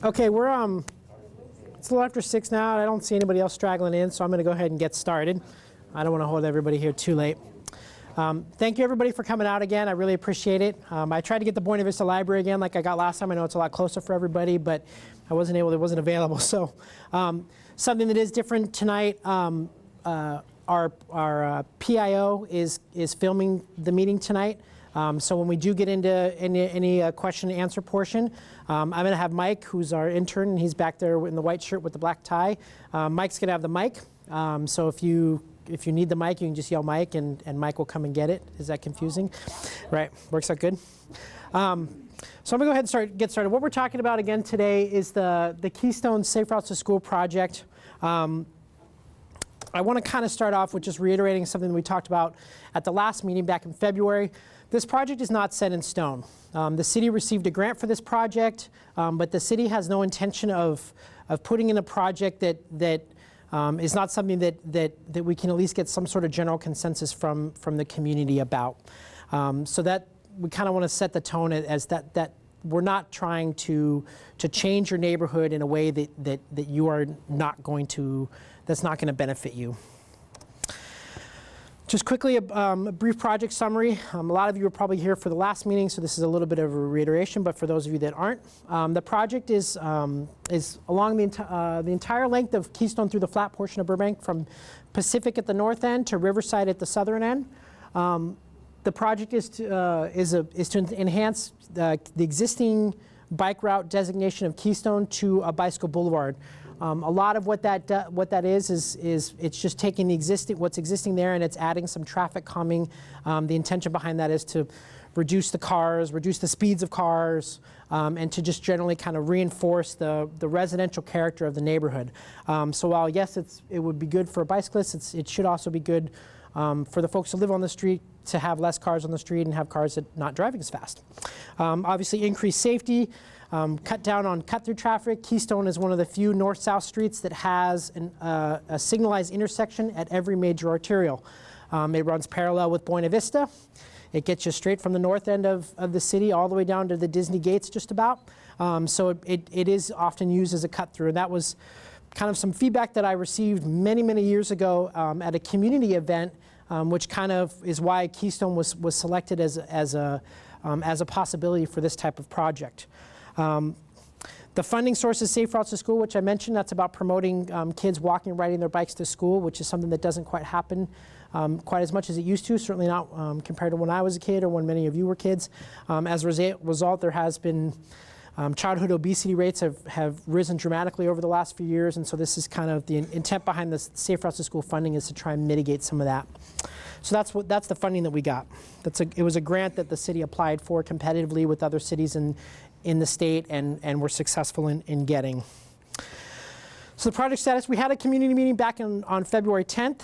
Okay, it's a little after 6 now. I don't see anybody else straggling in, so I'm going to go ahead and get started. I don't want to hold everybody here too late. Thank you, everybody, for coming out again. I really appreciate it. I tried to get the Buena Vista Library again like I got last time. I know it's a lot closer for everybody, but I wasn't able, it wasn't available. So something that is different tonight, our PIO is filming the meeting tonight. So when we do get into any question and answer portion, I'm going to have Mike, who's our intern, and he's back there in the white shirt with the black tie. Mike's going to have the mic. So if you need the mic, you can just yell Mike, and Mike will come and get it. Is that confusing? Right. Works out good. So I'm going to go ahead and get started. What we're talking about again today is the Keystone Safe Routes to School project. I want to kind of start off with just reiterating something that we talked about at the last meeting back in February. This project is not set in stone. The city received a grant for this project, but the city has no intention of putting in a project that is not something that we can at least get some sort of general consensus from the community about. So that we kind of want to set the tone as that we're not trying to change your neighborhood in a way that you are not going to, that's not going to benefit you. Just quickly, a brief project summary. A lot of you were probably here for the last meeting, so this is a little bit of a reiteration, but for those of you that aren't, the project is along the entire length of Keystone through the flat portion of Burbank, from Pacific at the north end to Riverside at the southern end. The project is to enhance the existing bike route designation of Keystone to a bicycle boulevard. A lot of what that is it's just taking what's existing there, and it's adding some traffic calming. The intention behind that is to reduce the speeds of cars, and to just generally kind of reinforce the residential character of the neighborhood. So while yes, it would be good for bicyclists, it should also be good for the folks who live on the street to have less cars on the street and have cars that not driving as fast. Obviously, increase safety. Cut down on cut-through traffic. Keystone is one of the few north-south streets that has a signalized intersection at every major arterial. It runs parallel with Buena Vista. It gets you straight from the north end of the city all the way down to the Disney gates just about. So it is often used as a cut-through. And that was kind of some feedback that I received many, many years ago at a community event, which kind of is why Keystone was selected as a possibility for this type of project. The funding source is Safe Routes to School, which I mentioned. That's about promoting kids walking, riding their bikes to school, which is something that doesn't quite happen quite as much as it used to, certainly not compared to when I was a kid or when many of you were kids. As a result, there has been childhood obesity rates have risen dramatically over the last few years, and so this is kind of the intent behind the Safe Routes to School funding, is to try and mitigate some of that. So that's the funding that we got. It was a grant that the city applied for competitively with other cities in the state, and were successful in getting. So the project status, we had a community meeting back on February 10th.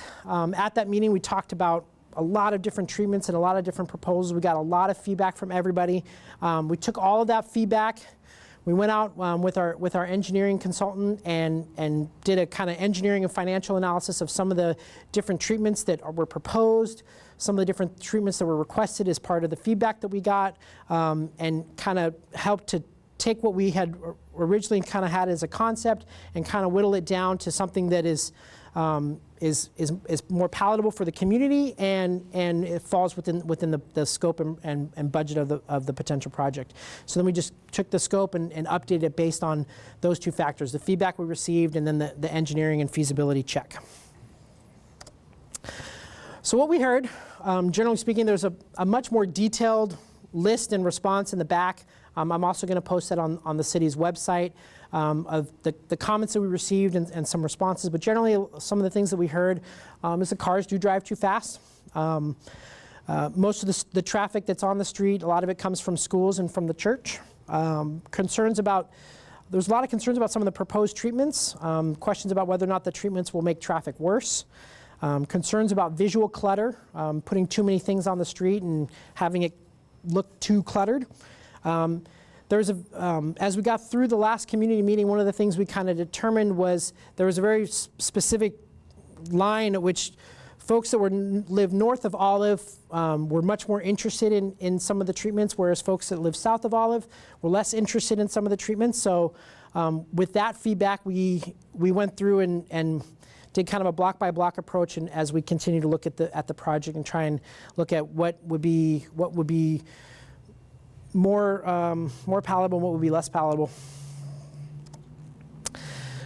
At that meeting, we talked about a lot of different treatments and a lot of different proposals. We got a lot of feedback from everybody. We took all of that feedback. We went out with our engineering consultant and did a kind of engineering and financial analysis of some of the different treatments that were proposed, some of the different treatments that were requested as part of the feedback that we got, and kind of helped to take what we had originally kind of had as a concept and kind of whittle it down to something that is more palatable for the community, and it falls within the scope and budget of the potential project. So then we just took the scope and updated it based on those two factors: the feedback we received and then the engineering and feasibility check. So what we heard, generally speaking, there's a much more detailed list and response in the back. I'm also going to post that on the city's website of the comments that we received and some responses. But generally, some of the things that we heard is the cars do drive too fast. Most of the traffic that's on the street, a lot of it comes from schools and from the church. There's a lot of concerns about some of the proposed treatments, questions about whether or not the treatments will make traffic worse. Concerns about visual clutter, putting too many things on the street and having it look too cluttered. As we got through the last community meeting, one of the things we kind of determined was there was a very specific line at which folks that live north of Olive were much more interested in some of the treatments, whereas folks that live south of Olive were less interested in some of the treatments. So with that feedback, we went through and did kind of a block-by-block approach, and as we continue to look at the project and try and look at what would be more palatable and what would be less palatable.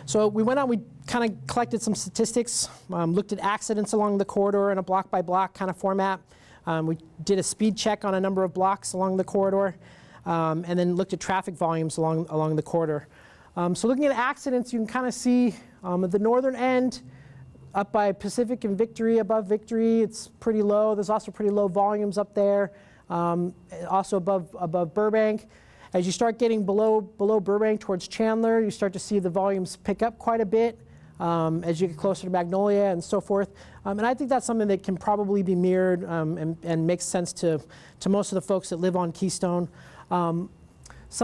So we went out, we kind of collected some statistics, looked at accidents along the corridor in a block-by-block kind of format. We did a speed check on a number of blocks along the corridor, and then looked at traffic volumes along the corridor. So looking at accidents, you can kind of see at the northern end, up by Pacific and Victory, above Victory, it's pretty low. There's also pretty low volumes up there, also above Burbank. As you start getting below Burbank towards Chandler, you start to see the volumes pick up quite a bit as you get closer to Magnolia and so forth. And I think that's something that can probably be mirrored and makes sense to most of the folks that live on Keystone. Some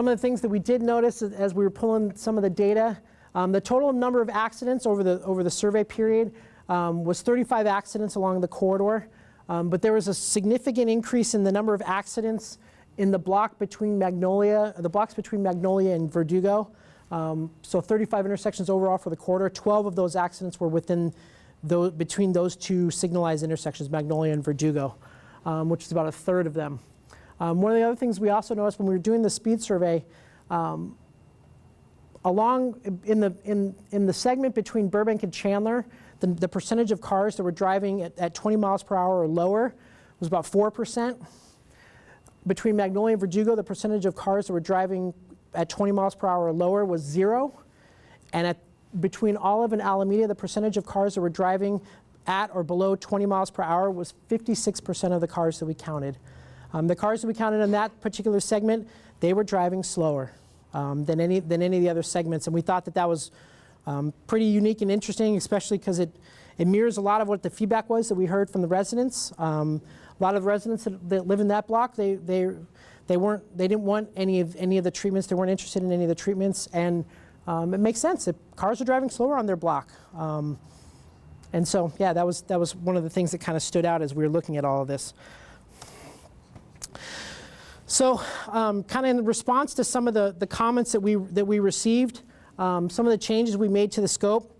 of the things that we did notice as we were pulling some of the data, the total number of accidents over the survey period was 35 accidents along the corridor, but there was a significant increase in the number of accidents in the blocks between Magnolia and Verdugo. So 35 intersections overall for the corridor. 12 of those accidents were between those two signalized intersections, Magnolia and Verdugo, which is about a third of them. One of the other things we also noticed when we were doing the speed survey, along in the segment between Burbank and Chandler, the percentage of cars that were driving at 20 miles per hour or lower was about 4%. Between Magnolia and Verdugo, the percentage of cars that were driving at 20 miles per hour or lower was 0. And between Olive and Alameda, the percentage of cars that were driving at or below 20 miles per hour was 56% of the cars that we counted. The cars that we counted in that particular segment, they were driving slower than any of the other segments. And we thought that was pretty unique and interesting, especially because it mirrors a lot of what the feedback was that we heard from the residents. A lot of the residents that live in that block, they didn't want any of the treatments. They weren't interested in any of the treatments, and it makes sense. Cars are driving slower on their block, and so yeah, that was one of the things that kind of stood out as we were looking at all of this. So, kind of in response to some of the comments that we received, some of the changes we made to the scope.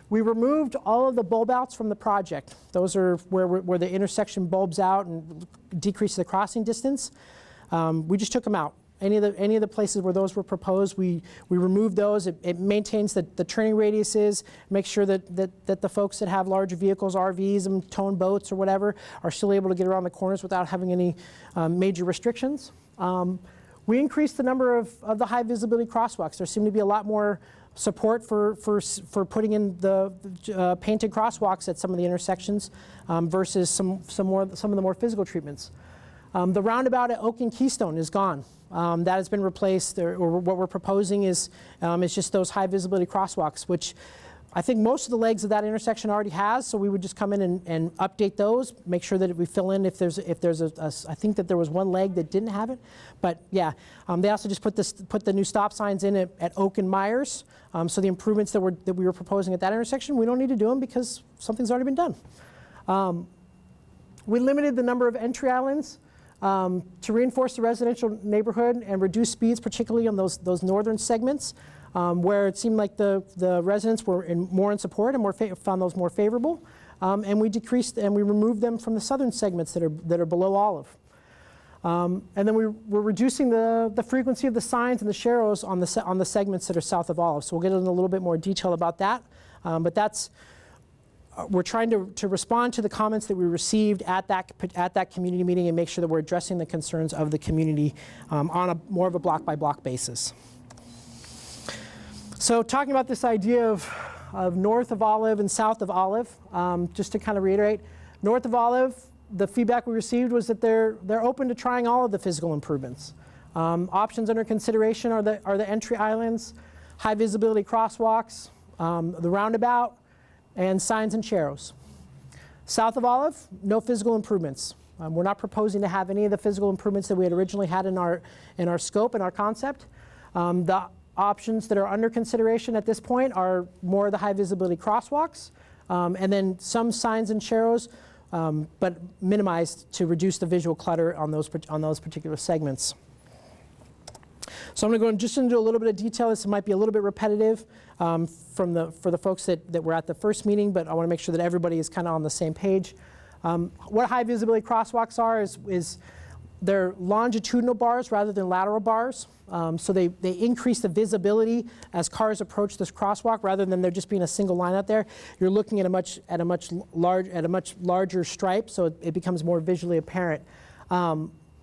We removed all of the bulb outs from the project. Those are where the intersection bulbs out and decreases the crossing distance. We just took them out. Any of the places where those were proposed, we removed those. It maintains the turning radiuses, makes sure that the folks that have larger vehicles, RVs and towed boats or whatever, are still able to get around the corners without having any major restrictions. We increased the number of the high visibility crosswalks. There seemed to be a lot more support for putting in the painted crosswalks at some of the intersections versus some of the more physical treatments. The roundabout at Oak and Keystone is gone. That has been replaced, or what we're proposing is just those high visibility crosswalks, which I think most of the legs of that intersection already has, so we would just come in and update those, make sure that we fill in if there's I think that there was one leg that didn't have it, but yeah, they also just put the new stop signs in at Oak and Myers, so the improvements that we were proposing at that intersection, we don't need to do them because something's already been done. We limited the number of entry islands to reinforce the residential neighborhood and reduce speeds, particularly on those northern segments. Where it seemed like the residents were more in support and found those more favorable, and we removed them from the southern segments that are below Olive. And then we're reducing the frequency of the signs and the sharrows on the segments that are south of Olive. So we'll get into a little bit more detail about that, but we're trying to respond to the comments that we received at that community meeting and make sure that we're addressing the concerns of the community on more of a block-by-block basis. So talking about this idea of north of Olive and south of Olive, just to kind of reiterate, north of Olive, the feedback we received was that they're open to trying all of the physical improvements. Options under consideration are the entry islands, high visibility crosswalks, the roundabout, and signs and sharrows. South of Olive, no physical improvements. We're not proposing to have any of the physical improvements that we had originally had in our scope and our concept. The options that are under consideration at this point are more of the high visibility crosswalks, and then some signs and sharrows, but minimized to reduce the visual clutter on those particular segments. So I'm going to go just into a little bit of detail. This might be a little bit repetitive for the folks that were at the first meeting, but I want to make sure that everybody is kind of on the same page. What high visibility crosswalks are is they're longitudinal bars rather than lateral bars. So they increase the visibility as cars approach this crosswalk rather than there just being a single line out there. You're looking at a much larger stripe, so it becomes more visually apparent.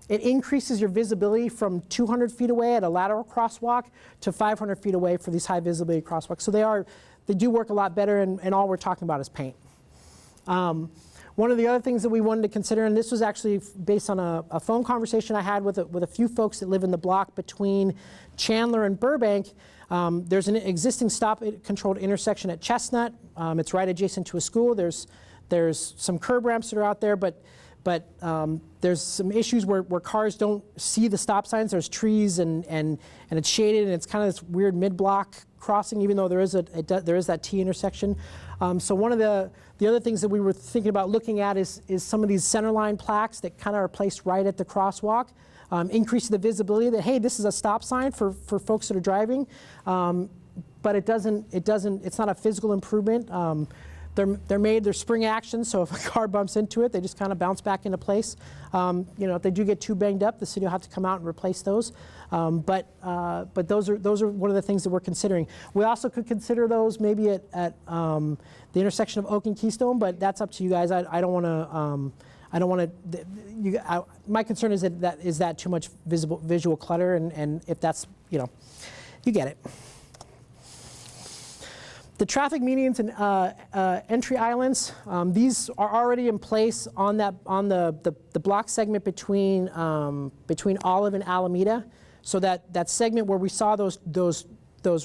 It increases your visibility from 200 feet away at a lateral crosswalk to 500 feet away for these high visibility crosswalks. So they do work a lot better, and all we're talking about is paint. One of the other things that we wanted to consider, and this was actually based on a phone conversation I had with a few folks that live in the block between Chandler and Burbank. There's an existing stop-controlled intersection at Chestnut. It's right adjacent to a school. There's some curb ramps that are out there, but there's some issues where cars don't see the stop signs. There's trees and it's shaded, and it's kind of this weird mid-block crossing, even though there is that T intersection. So one of the other things that we were thinking about looking at is some of these centerline plaques that kind of are placed right at the crosswalk, increasing the visibility that, hey, this is a stop sign for folks that are driving, but it's not a physical improvement. They're spring action, so if a car bumps into it, they just kind of bounce back into place. If they do get too banged up, the city will have to come out and replace those. But those are one of the things that we're considering. We also could consider those maybe at the intersection of Oak and Keystone, but that's up to you guys. I don't want to. My concern is that too much visual clutter, and if that's you get it. The traffic medians and entry islands, these are already in place on the block segment between Olive and Alameda. So that segment where we saw those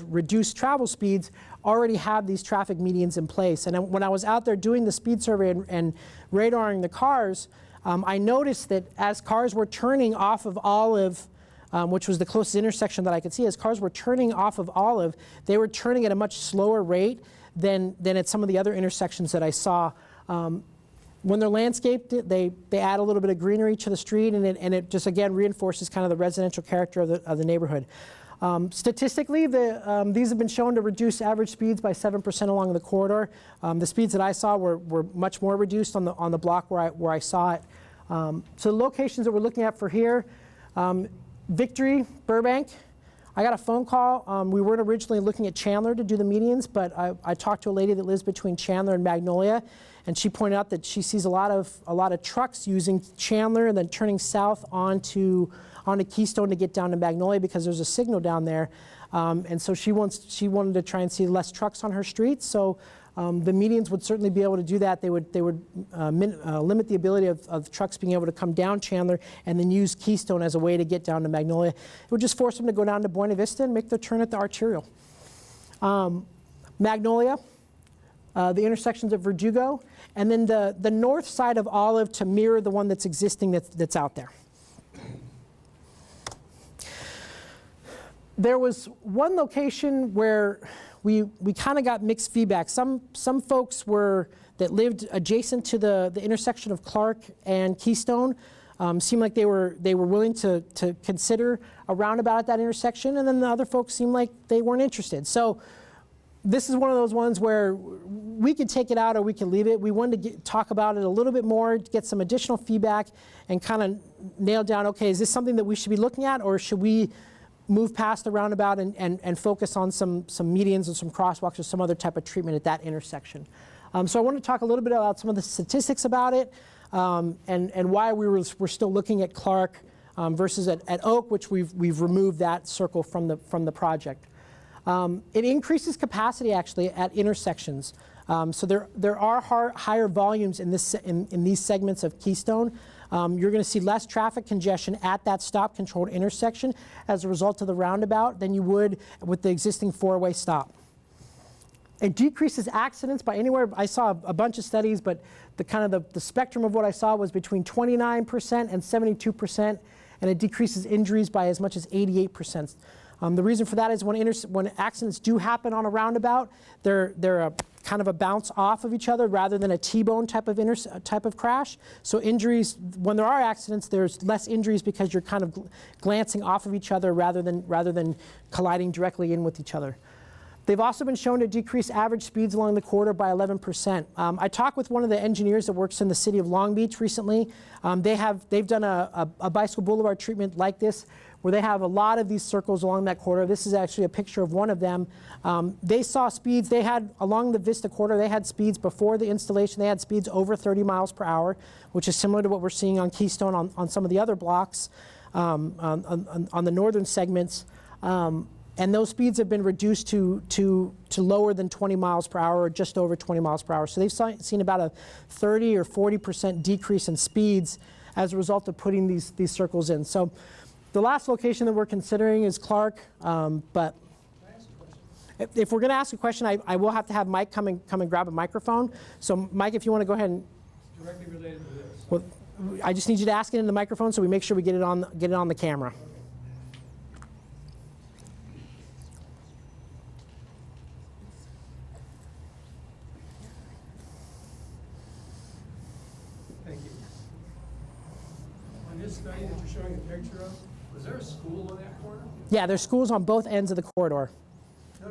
reduced travel speeds already have these traffic medians in place. And when I was out there doing the speed survey and radaring the cars, I noticed that as cars were turning off of Olive, which was the closest intersection that I could see, as cars were turning off of Olive, they were turning at a much slower rate than at some of the other intersections that I saw. When they're landscaped, they add a little bit of greenery to the street, and it just, again, reinforces kind of the residential character of the neighborhood. Statistically, these have been shown to reduce average speeds by 7% along the corridor. The speeds that I saw were much more reduced on the block where I saw it. So the locations that we're looking at for here, Victory, Burbank. I got a phone call. We weren't originally looking at Chandler to do the medians, but I talked to a lady that lives between Chandler and Magnolia, and she pointed out that she sees a lot of trucks using Chandler and then turning south onto Keystone to get down to Magnolia because there's a signal down there, and so she wanted to try and see less trucks on her street. So the medians would certainly be able to do that. They would limit the ability of trucks being able to come down Chandler and then use Keystone as a way to get down to Magnolia. It would just force them to go down to Buena Vista and make their turn at the arterial. Magnolia, the intersections of Verdugo, and then the north side of Olive to mirror the one that's existing that's out there. There was one location where we kind of got mixed feedback. Some folks that lived adjacent to the intersection of Clark and Keystone seemed like they were willing to consider a roundabout at that intersection, and then the other folks seemed like they weren't interested. So this is one of those ones where we could take it out or we could leave it. We wanted to talk about it a little bit more, get some additional feedback, and kind of nail down, okay, is this something that we should be looking at, or should we move past the roundabout and focus on some medians and some crosswalks or some other type of treatment at that intersection. So I want to talk a little bit about some of the statistics about it, and why we're still looking at Clark versus at Oak, which we've removed that circle from the project. It increases capacity actually at intersections. So there are higher volumes in these segments of Keystone. You're going to see less traffic congestion at that stop-controlled intersection as a result of the roundabout than you would with the existing four-way stop. It decreases accidents by anywhere. I saw a bunch of studies, but the spectrum of what I saw was between 29% and 72%, and it decreases injuries by as much as 88%. The reason for that is when accidents do happen on a roundabout, they're kind of a bounce off of each other rather than a T-bone type of crash. So injuries, when there are accidents, there's less injuries because you're kind of glancing off of each other rather than colliding directly in with each other. They've also been shown to decrease average speeds along the corridor by 11%. I talked with one of the engineers that works in the city of Long Beach recently. They've done a bicycle boulevard treatment like this, where they have a lot of these circles along that corridor. This is actually a picture of one of them. They saw speeds, they had, along the Vista corridor, they had speeds before the installation, they had speeds over 30 miles per hour, which is similar to what we're seeing on Keystone on some of the other blocks, on the northern segments. And those speeds have been reduced to lower than 20 miles per hour, or just over 20 miles per hour. So they've seen about a 30 or 40% decrease in speeds as a result of putting these circles in. So the last location that we're considering is Clark, but if we're going to ask a question, I will have to have Mike come and grab a microphone. So Mike, if you want to go ahead and... It's directly related to this. Well, I just need you to ask it in the microphone so we make sure we get it on the camera. This study that you're showing a picture of, was there a school on that corner? Yeah, there's schools on both ends of the corridor. No,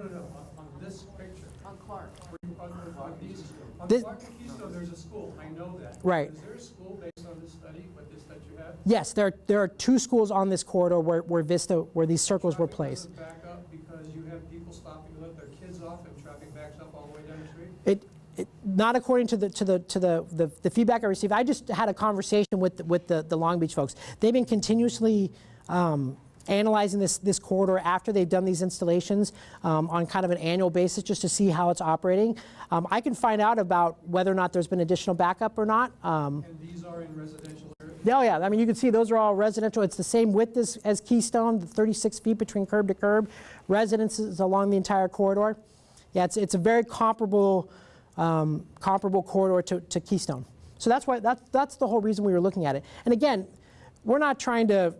on this picture. On Clark. On these, on This, Clark and Keystone, there's a school, I know that. Right. Is there a school based on this study, that you have? yes, there are two schools on this corridor where these circles were placed. Traffic doesn't back up because you have people stopping to let their kids off and traffic backs up all the way down the street? Not according to the feedback I received. I just had a conversation with the Long Beach folks. They've been continuously analyzing this corridor after they've done these installations on kind of an annual basis, just to see how it's operating. I can find out about whether or not there's been additional backup or not. And these are in residential areas? Oh yeah, I mean, you can see those are all residential. It's the same width as Keystone, the 36 feet between curb to curb. Residences along the entire corridor. Yeah, it's a very comparable corridor to Keystone. So that's the whole reason we were looking at it. And again, we're not trying to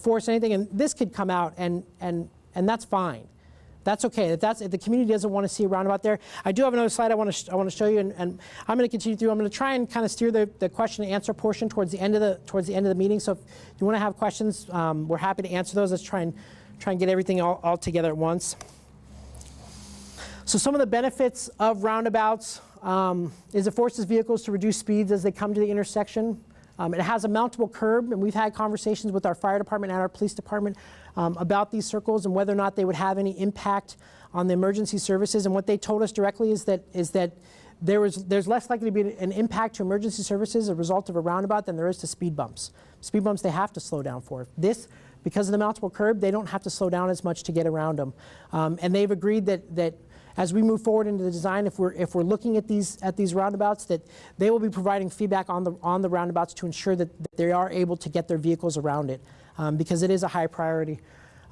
force anything, and this could come out and that's fine. That's okay. If the community doesn't want to see a roundabout there. I do have another slide I want to show you, and I'm going to continue through. I'm going to try and kind of steer the question and answer portion towards the end of the meeting. So if you want to have questions, we're happy to answer those. Let's try and get everything all together at once. So some of the benefits of roundabouts is it forces vehicles to reduce speeds as they come to the intersection. It has a mountable curb, and we've had conversations with our fire department and our police department about these circles and whether or not they would have any impact on the emergency services. And what they told us directly is that there's less likely to be an impact to emergency services as a result of a roundabout than there is to speed bumps. Speed bumps they have to slow down for. This, because of the mountable curb, they don't have to slow down as much to get around them. And they've agreed that as we move forward into the design, if we're looking at these roundabouts, that they will be providing feedback on the roundabouts to ensure that they are able to get their vehicles around it, because it is a high priority.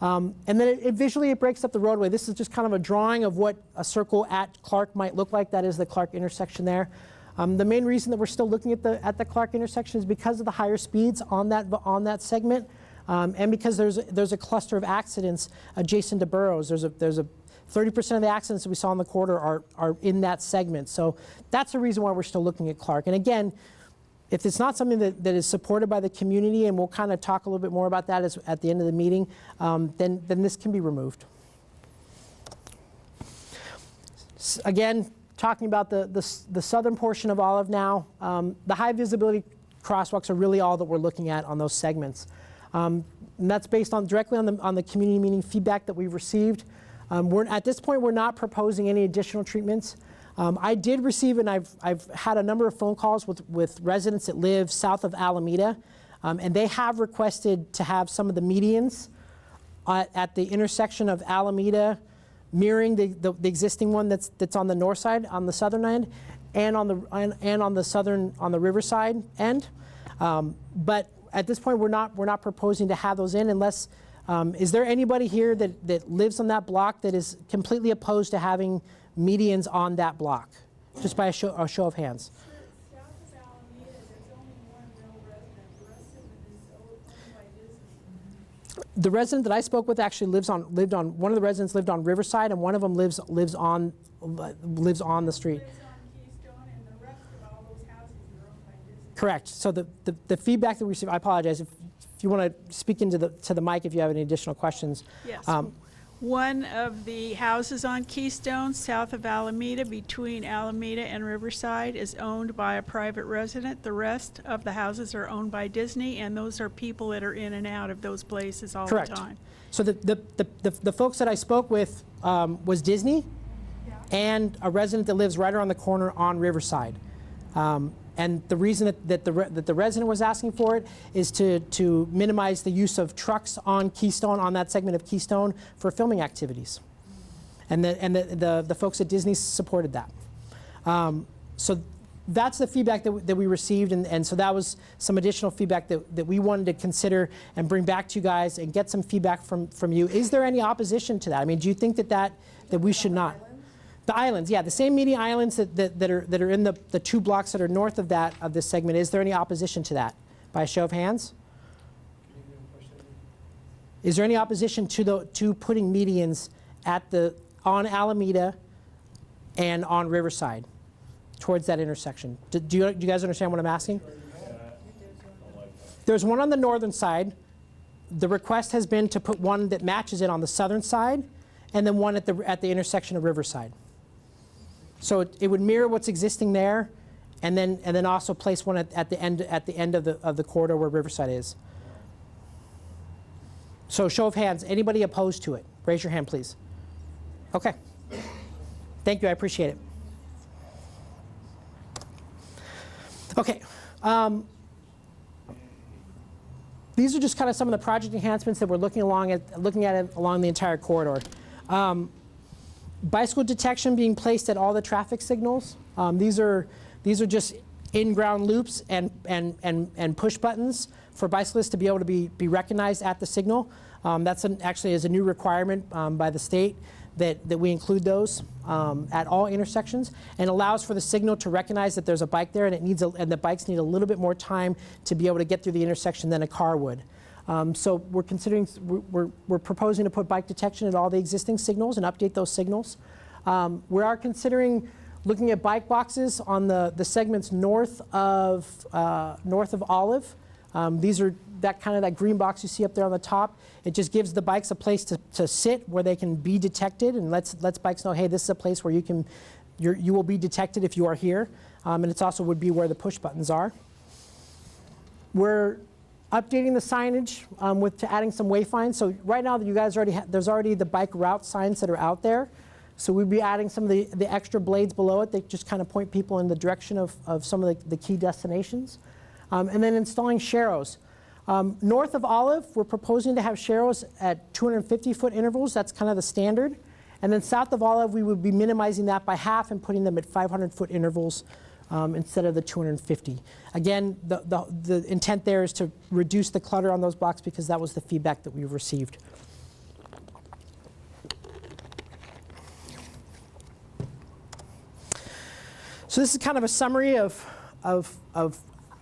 And then visually it breaks up the roadway. This is just kind of a drawing of what a circle at Clark might look like. That is the Clark intersection there. The main reason that we're still looking at the Clark intersection is because of the higher speeds on that segment, and because there's a cluster of accidents adjacent to boroughs. There's a 30% of the accidents that we saw in the corridor are in that segment. So that's the reason why we're still looking at Clark. And again, if it's not something that is supported by the community, and we'll kind of talk a little bit more about that at the end of the meeting, then this can be removed. Again, talking about the southern portion of Olive now, the high visibility crosswalks are really all that we're looking at on those segments. And that's based directly on the community meeting feedback that we've received. At this point, we're not proposing any additional treatments. I did receive, and I've had a number of phone calls with residents that live south of Alameda, and they have requested to have some of the medians at the intersection of Alameda mirroring the existing one that's on the north side, on the southern end, and on the riverside end. But at this point, we're not proposing to have those in unless. Is there anybody here that lives on that block that is completely opposed to having medians on that block? Just by a show of hands. South of Alameda, there's only one real resident. The rest of it is owned by business. The resident that I spoke with actually one of the residents lived on Riverside, and one of them lives on the street. Lives on Keystone, and the rest of all those houses are owned by Disney. Correct. So the feedback that we received, I apologize if you want to speak into the mic if you have any additional questions. Yes. One of the houses on Keystone, south of Alameda, between Alameda and Riverside, is owned by a private resident. The rest of the houses are owned by Disney, and those are people that are in and out of those places all Correct. the time. So the folks that I spoke with was Disney and a resident that lives right around the corner on Riverside. And the reason that the resident was asking for it is to minimize the use of trucks on Keystone, on that segment of Keystone, for filming activities. And the folks at Disney supported that. So that's the feedback that we received, and so that was some additional feedback that we wanted to consider and bring back to you guys and get some feedback from you. Is there any opposition to that? I mean, do you think that we should not? The islands, yeah, the same media islands that are in the 2 blocks that are north of this segment. Is there any opposition to that? By a show of hands? Is there any opposition to putting medians on Alameda and on Riverside towards that intersection? Do you guys understand what I'm asking? There's one on the northern side. The request has been to put one that matches it on the southern side, and then one at the intersection of Riverside. So it would mirror what's existing there, and then also place one at the end of the corridor where Riverside is. So show of hands, anybody opposed to it? Raise your hand, please. Okay. Thank you, I appreciate it. Okay. These are just kind of some of the project enhancements that we're looking at it along the entire corridor. Bicycle detection being placed at all the traffic signals. These are just in-ground loops and push buttons for bicyclists to be able to be recognized at the signal. That's actually is a new requirement by the state that we include those at all intersections, and allows for the signal to recognize that there's a bike there, and the bikes need a little bit more time to be able to get through the intersection than a car would. So we're proposing to put bike detection at all the existing signals and update those signals. We are considering looking at bike boxes on the segments north of Olive. These are that green box you see up there on the top. It just gives the bikes a place to sit where they can be detected, and lets bikes know, hey, this is a place where you will be detected if you are here. And it also would be where the push buttons are. We're updating the signage to adding some wayfinds. So right now, you guys there's already the bike route signs that are out there. So we'd be adding some of the extra blades below it. They just kind of point people in the direction of some of the key destinations. And then installing sharrows. North of Olive, we're proposing to have sharrows at 250-foot intervals. That's kind of the standard. And then south of Olive, we would be minimizing that by half and putting them at 500-foot intervals instead of the 250. Again, the intent there is to reduce the clutter on those blocks because that was the feedback that we've received. So this is kind of a summary of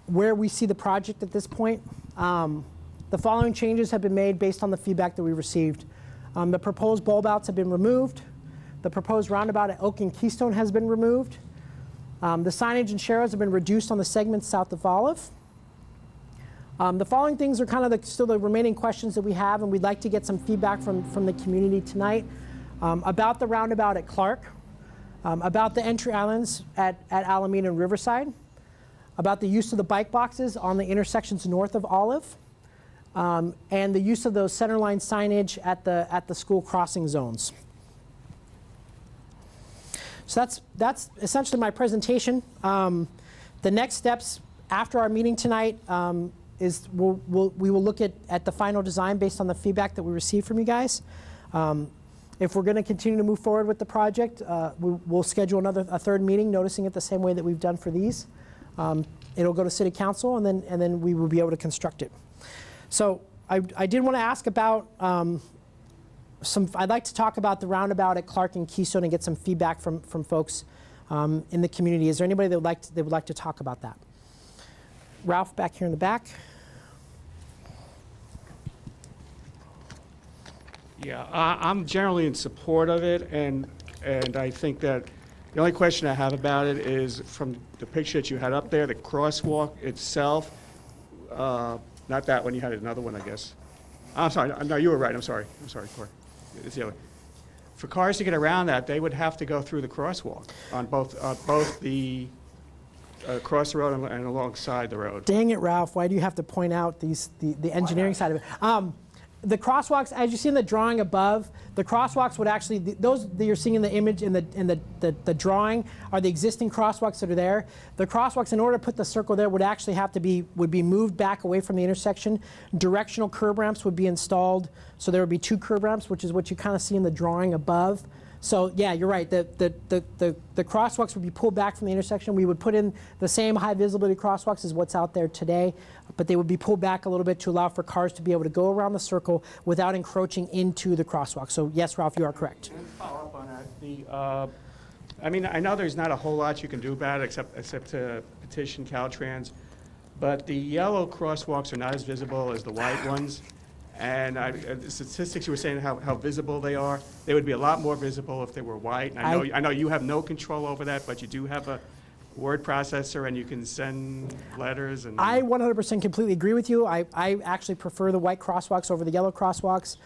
where we see the project at this point. The following changes have been made based on the feedback that we received. The proposed bulb outs have been removed. The proposed roundabout at Oak and Keystone has been removed. The signage and sharrows have been reduced on the segments south of Olive. The following things are kind of still the remaining questions that we have, and we'd like to get some feedback from the community tonight about the roundabout at Clark, about the entry islands at Alameda and Riverside, about the use of the bike boxes on the intersections north of Olive, and the use of those centerline signage at the school crossing zones. So that's essentially my presentation. The next steps after our meeting tonight is we will look at the final design based on the feedback that we received from you guys. If we're going to continue to move forward with the project, we'll schedule a third meeting, noticing it the same way that we've done for these. It'll go to City Council, and then we will be able to construct it. So I did want to ask about I'd like to talk about the roundabout at Clark and Keystone and get some feedback from folks in the community. Is there anybody that would like to talk about that? Ralph, back here in the back. Yeah, I'm generally in support of it, and I think that the only question I have about it is from the picture that you had up there, the crosswalk itself, not that one, you had another one, I guess. I'm sorry, no, you were right, I'm sorry, Corey. It's the other. For cars to get around that, they would have to go through the crosswalk on both the across the road and alongside the road. Dang it, Ralph, why do you have to point out the engineering side of it? The crosswalks, as you see in the drawing above, the crosswalks would actually, those that you're seeing in the image in the drawing are the existing crosswalks that are there. The crosswalks, in order to put the circle there, would actually have to be moved back away from the intersection. Directional curb ramps would be installed, so there would be 2 curb ramps, which is what you kind of see in the drawing above. So yeah, you're right. The crosswalks would be pulled back from the intersection. We would put in the same high visibility crosswalks as what's out there today, but they would be pulled back a little bit to allow for cars to be able to go around the circle without encroaching into the crosswalk. So yes, Ralph, you are correct. Can I follow up on that? I mean, I know there's not a whole lot you can do about it except to petition Caltrans, but the yellow crosswalks are not as visible as the white ones. And the statistics you were saying how visible they are, they would be a lot more visible if they were white. And I know you have no control over that, but you do have a word processor and you can send letters. And I 100% completely agree with you. I actually prefer the white crosswalks over the yellow crosswalks.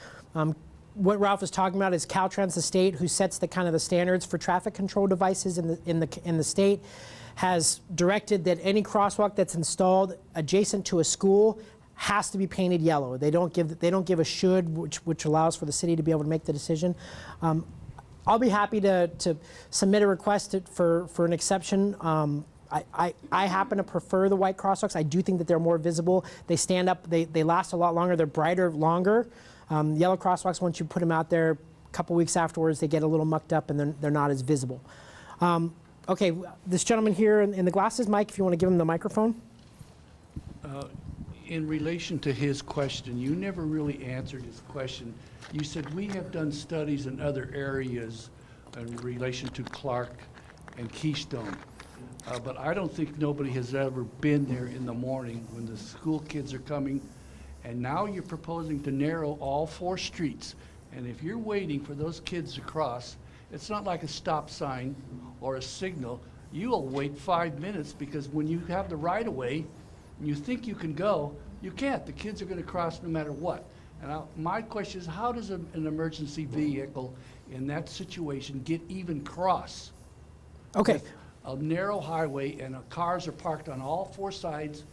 What Ralph is talking about is Caltrans, the state, who sets the kind of the standards for traffic control devices in the state, has directed that any crosswalk that's installed adjacent to a school has to be painted yellow. They don't give a should, which allows for the city to be able to make the decision. I'll be happy to submit a request for an exception. I happen to prefer the white crosswalks. I do think that they're more visible. They stand up. They last a lot longer. They're brighter longer. Yellow crosswalks, once you put them out there, a couple weeks afterwards, they get a little mucked up and they're not as visible. Okay, this gentleman here in the glasses, Mike, if you want to give him the microphone. In relation to his question, you never really answered his question. You said we have done studies in other areas in relation to Clark and Keystone. But I don't think nobody has ever been there in the morning when the school kids are coming. And now you're proposing to narrow all 4 streets. And if you're waiting for those kids to cross, it's not like a stop sign or a signal. You'll wait 5 minutes because when you have the right of way, and you think you can go, you can't. The kids are going to cross no matter what. And my question is, how does an emergency vehicle in that situation get even cross? Okay. With a narrow highway and cars are parked on all 4 sides.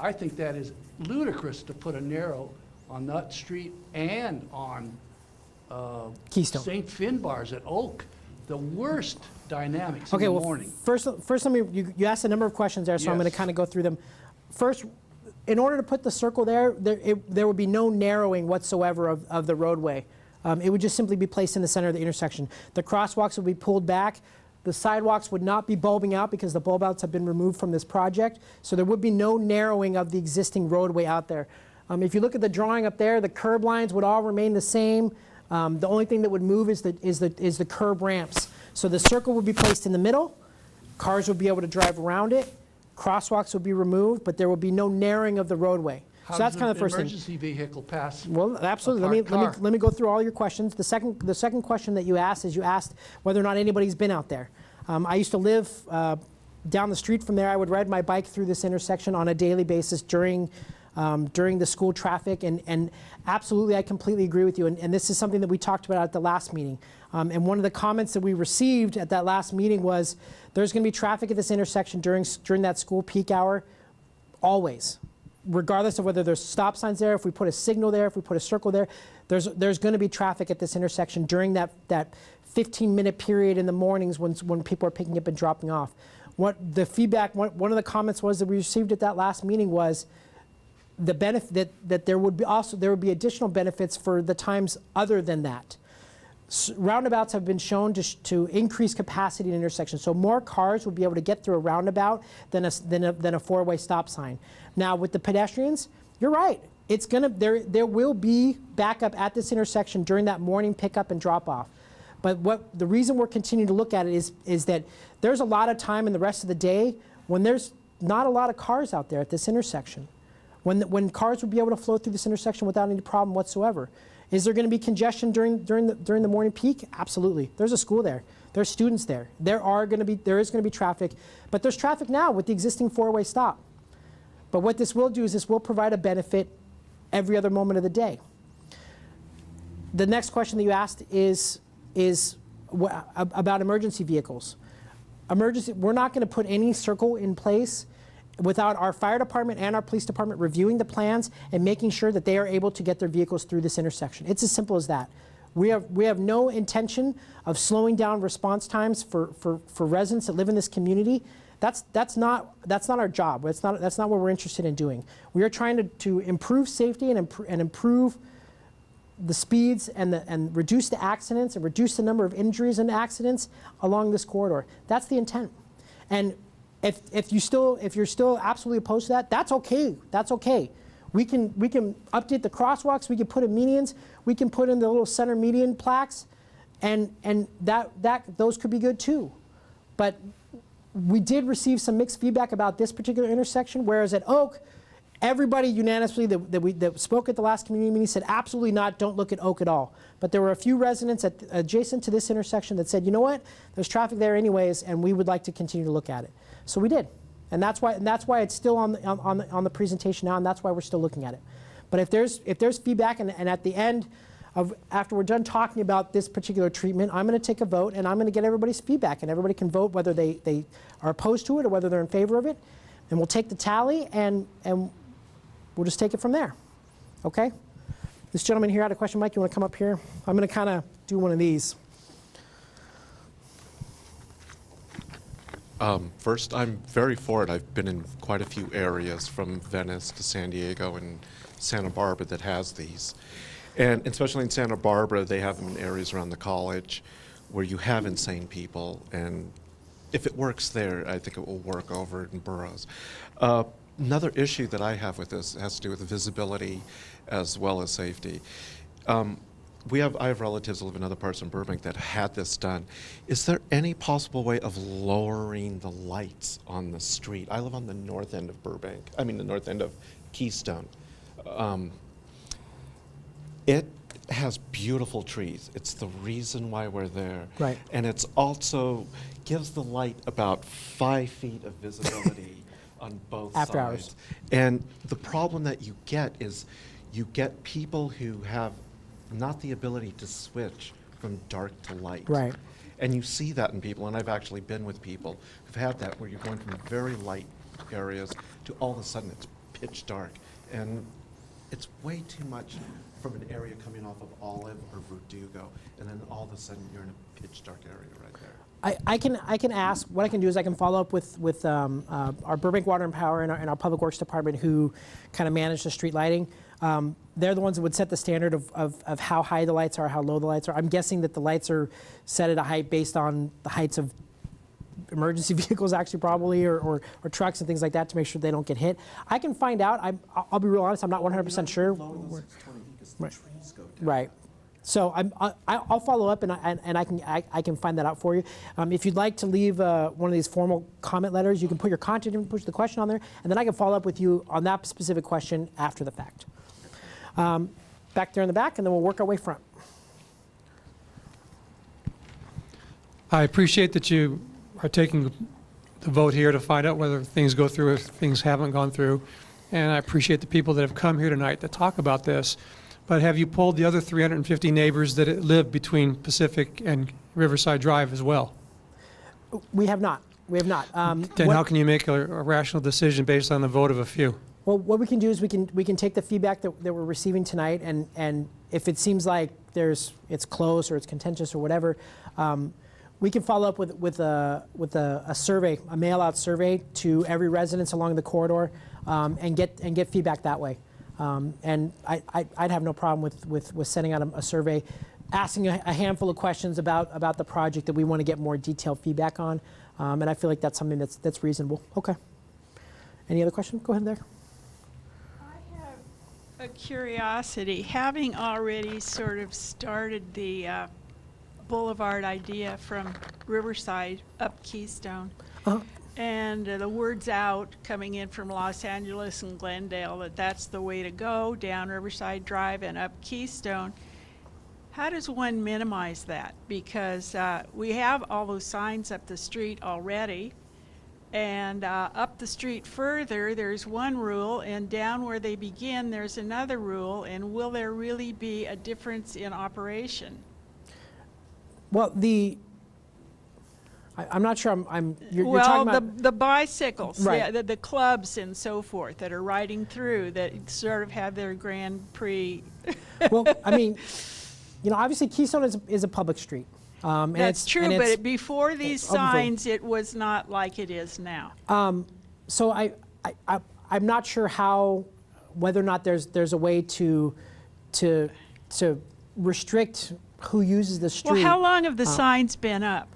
I think that is ludicrous to put a narrow on that street and on Keystone. St. Finbar's at Oak. The worst dynamics Okay, in the well, morning. first let me, you asked a number of questions there, so I'm going to Yes. kind of go through them. First, in order to put the circle there, there would be no narrowing whatsoever of the roadway. It would just simply be placed in the center of the intersection. The crosswalks would be pulled back. The sidewalks would not be bulbing out because the bulb outs have been removed from this project. So there would be no narrowing of the existing roadway out there. If you look at the drawing up there, the curb lines would all remain the same. The only thing that would move is the curb ramps. So the circle would be placed in the middle. Cars would be able to drive around it. Crosswalks would be removed, but there would be no narrowing of the roadway. How So that's does kind of the an first thing. emergency vehicle pass? Well, absolutely. A parked car? Let me go through all your questions. The second question that you asked is you asked whether or not anybody's been out there. I used to live down the street from there. I would ride my bike through this intersection on a daily basis during the school traffic, and absolutely, I completely agree with you. And this is something that we talked about at the last meeting. And one of the comments that we received at that last meeting was there's going to be traffic at this intersection during that school peak hour, always. Regardless of whether there's stop signs there, if we put a signal there, if we put a circle there, there's going to be traffic at this intersection during that 15-minute period in the mornings when people are picking up and dropping off. What the feedback, one of the comments was that we received at that last meeting was the benefit that there would be additional benefits for the times other than that. Roundabouts have been shown to increase capacity in intersections, so more cars will be able to get through a roundabout than a four-way stop sign. Now, with the pedestrians, you're right. There will be backup at this intersection during that morning pickup and drop-off. But the reason we're continuing to look at it is that there's a lot of time in the rest of the day when there's not a lot of cars out there at this intersection. When cars would be able to flow through this intersection without any problem whatsoever. Is there going to be congestion during the morning peak? Absolutely. There's a school there. There's students there. There is going to be traffic, but there's traffic now with the existing four-way stop. But what this will do is this will provide a benefit every other moment of the day. The next question that you asked is about emergency vehicles. We're not going to put any circle in place without our fire department and our police department reviewing the plans and making sure that they are able to get their vehicles through this intersection. It's as simple as that. We have no intention of slowing down response times for residents that live in this community. That's not our job. That's not what we're interested in doing. We are trying to improve safety and improve the speeds and reduce the accidents and reduce the number of injuries and accidents along this corridor. That's the intent. And if you're still absolutely opposed to that, that's okay. That's okay. We can update the crosswalks. We can put in medians. We can put in the little center median plaques, and those could be good too. But we did receive some mixed feedback about this particular intersection, whereas at Oak, everybody unanimously that spoke at the last community meeting said absolutely not, don't look at Oak at all. But there were a few residents adjacent to this intersection that said, you know what, there's traffic there anyways, and we would like to continue to look at it. So we did. And that's why it's still on the presentation now, and that's why we're still looking at it. But if there's feedback, and at the end after we're done talking about this particular treatment, I'm going to take a vote, and I'm going to get everybody's feedback, and everybody can vote whether they are opposed to it or whether they're in favor of it, and we'll take the tally and we'll just take it from there. Okay? This gentleman here had a question. Mike, you want to come up here? I'm going to kind of do one of these. First, I'm very for it. I've been in quite a few areas from Venice to San Diego and Santa Barbara that has these. And especially in Santa Barbara, they have them in areas around the college where you have insane people. And if it works there, I think it will work over in boroughs. Another issue that I have with this has to do with visibility as well as safety. I have relatives who live in other parts of Burbank that had this done. Is there any possible way of lowering the lights on the street? I live on the north end of Burbank. I mean, the north end of Keystone. It has beautiful trees. It's the reason why we're there. Right. And it's also gives the light about 5 feet of visibility on both After sides. hours. And the problem that you get is you get people who have not the ability to switch from dark to light. Right. And you see that in people, and I've actually been with people who've had that, where you're going from very light areas to all of a sudden it's pitch dark. And it's way too much from an area coming off of Olive or Verdugo, and then all of a sudden you're in a pitch dark area right there. I can ask, what I can do is I can follow up with our Burbank Water and Power and our Public Works Department, who kind of manage the street lighting. They're the ones that would set the standard of how high the lights are, how low the lights are. I'm guessing that the lights are set at a height based on the heights of emergency vehicles, actually, probably, or trucks and things like that, to make sure they don't get hit. I can find out. I'll be real honest, I'm not 100% sure. Right. So I'll follow up, and I can find that out for you. If you'd like to leave one of these formal comment letters, you can put your contact and push the question on there, and then I can follow up with you on that specific question after the fact. Back there in the back, and then we'll work our way front. I appreciate that you are taking the vote here to find out whether things go through, if things haven't gone through, and I appreciate the people that have come here tonight to talk about this. But have you polled the other 350 neighbors that live between Pacific and Riverside Drive as well? We have not. We have not. Then how can you make a rational decision based on the vote of a few? Well, what we can do is we can take the feedback that we're receiving tonight, and if it seems like it's close or it's contentious or whatever, we can follow up with a survey, a mail-out survey to every residence along the corridor, and get feedback that way. And I'd have no problem with sending out a survey, asking a handful of questions about the project that we want to get more detailed feedback on, and I feel like that's something that's reasonable. Okay. Any other questions? Go ahead there. I have a curiosity. Having already sort of started the Boulevard idea from Riverside up Keystone, and the word's out coming in from Los Angeles and Glendale that that's the way to go, down Riverside Drive and up Keystone. How does one minimize that? Because we have all those signs up the street already, and up the street further, there's one rule, and down where they begin, there's another rule, and will there really be a difference in operation? Well, I'm not sure you're Well, talking about. the bicycles, Right. yeah, the clubs and so forth that are riding through that sort of have their Grand Prix. Well, I mean, obviously Keystone is a public street. And That's true, and but before these Oh, before. signs, it was not like it is now. So I'm not sure whether or not there's a way to restrict who uses the street. Well, how long have the signs been up?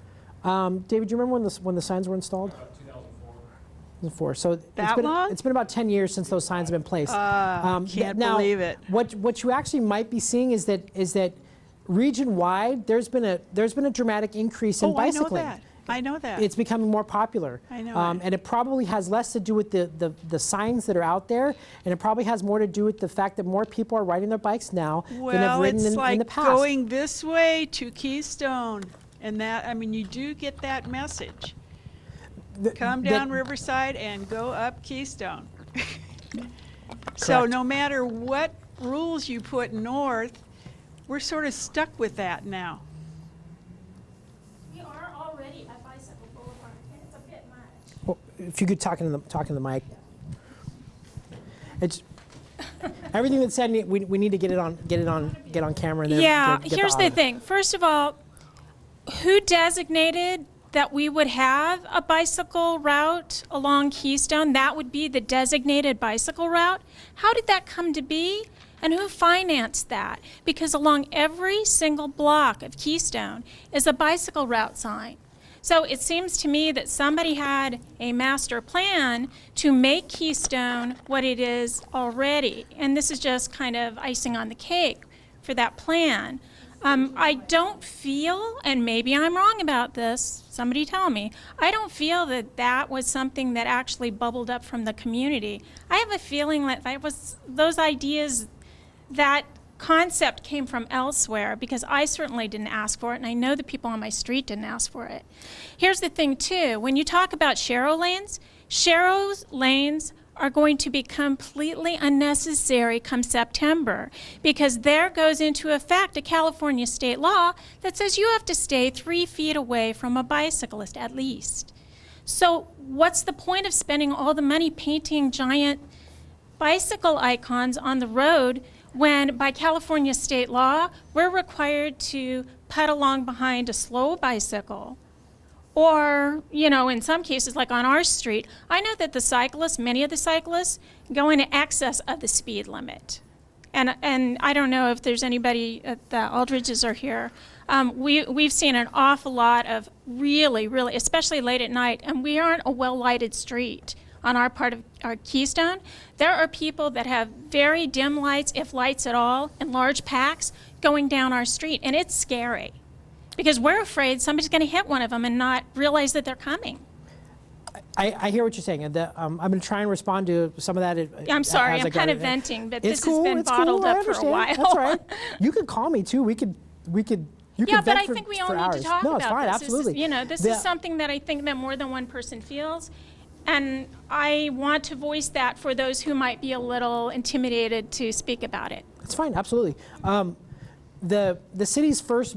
David, do you remember when the signs were installed? 2004. So That long? It's been about 10 years since those signs have been placed. Can't now, believe it. What you actually might be seeing is that region-wide there's been a dramatic increase in bicycling. I know that. It's becoming more popular. I know it. And it probably has less to do with the signs that are out there, and it probably has more to do with the fact that more people are riding their bikes now than have Well, ridden it's in like the past. going this way to Keystone, and that, I mean, you do get that message. Come down Riverside and go up Keystone. So Correct. no matter what rules you put north, we're sort of stuck with that now. We are already at Bicycle Boulevard, and it's a bit much. Well, if you could talk in the mic. It's everything that's said. We need to get on camera. And then Yeah, get here's the audio. thing. First of all, who designated that we would have a bicycle route along Keystone? That would be the designated bicycle route. How did that come to be? And who financed that? Because along every single block of Keystone is a bicycle route sign. So it seems to me that somebody had a master plan to make Keystone what it is already. And this is just kind of icing on the cake for that plan. I don't feel, and maybe I'm wrong about this, somebody tell me, I don't feel that that was something that actually bubbled up from the community. I have a feeling that those ideas, that concept came from elsewhere, because I certainly didn't ask for it, and I know the people on my street didn't ask for it. Here's the thing, too. When you talk about Sharrow lanes are going to be completely unnecessary come September, because there goes into effect a California state law that says you have to stay 3 feet away from a bicyclist at least. So what's the point of spending all the money painting giant bicycle icons on the road when by California state law we're required to put along behind a slow bicycle? Or, in some cases, like on our street, I know that many of the cyclists, go into excess of the speed limit. And I don't know if there's anybody at the Aldridges are here. We've seen an awful lot of really, especially late at night, and we aren't a well-lighted street on our part of our Keystone. There are people that have very dim lights, if lights at all, in large packs going down our street, and it's scary. Because we're afraid somebody's going to hit one of them and not realize that they're coming. I hear what you're saying, and I'm going to try and respond to some of that. I'm sorry, as I I'm got kind it. of venting, but It's this cool, has been it's bottled cool, I up for a understand. while. That's all right. You could call me too. You could. You Yeah, could but vent I for, think we for all need hours. to talk no, about it's fine. this. Absolutely. This is something that I think that more than one person feels, and I want to voice that for those who might be a little intimidated to speak about it. It's fine. Absolutely. The city's first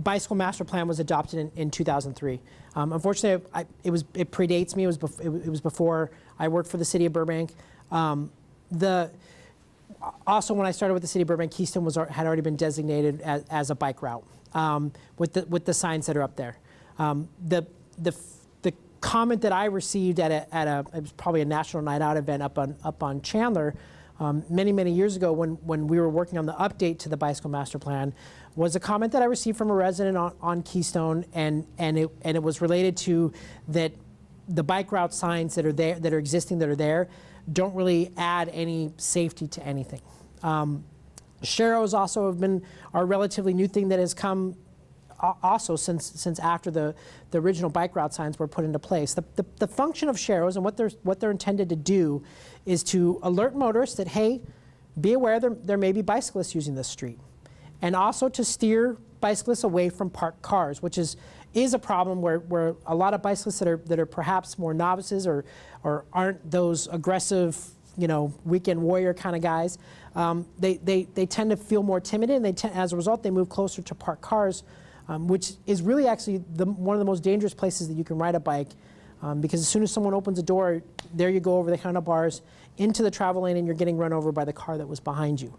bicycle master plan was adopted in 2003. Unfortunately, it predates me. It was before I worked for the City of Burbank. Also, when I started with the City of Burbank, Keystone had already been designated as a bike route with the signs that are up there. The comment that I received it was probably a National Night Out event up on Chandler many years ago when we were working on the update to the bicycle master plan, was a comment that I received from a resident on Keystone, and it was related to that the bike route signs that are existing don't really add any safety to anything. Sharrows also have been a relatively new thing that has come also since after the original bike route signs were put into place. The function of Sharrows and what they're intended to do is to alert motorists that, hey, be aware there may be bicyclists using this street. and also to steer bicyclists away from parked cars, which is a problem where a lot of bicyclists that are perhaps more novices or aren't those aggressive, weekend warrior kind of guys, they tend to feel more timid, and as a result, they move closer to parked cars, which is really actually one of the most dangerous places that you can ride a bike, because as soon as someone opens a door, there you go over the handlebars into the travel lane, and you're getting run over by the car that was behind you.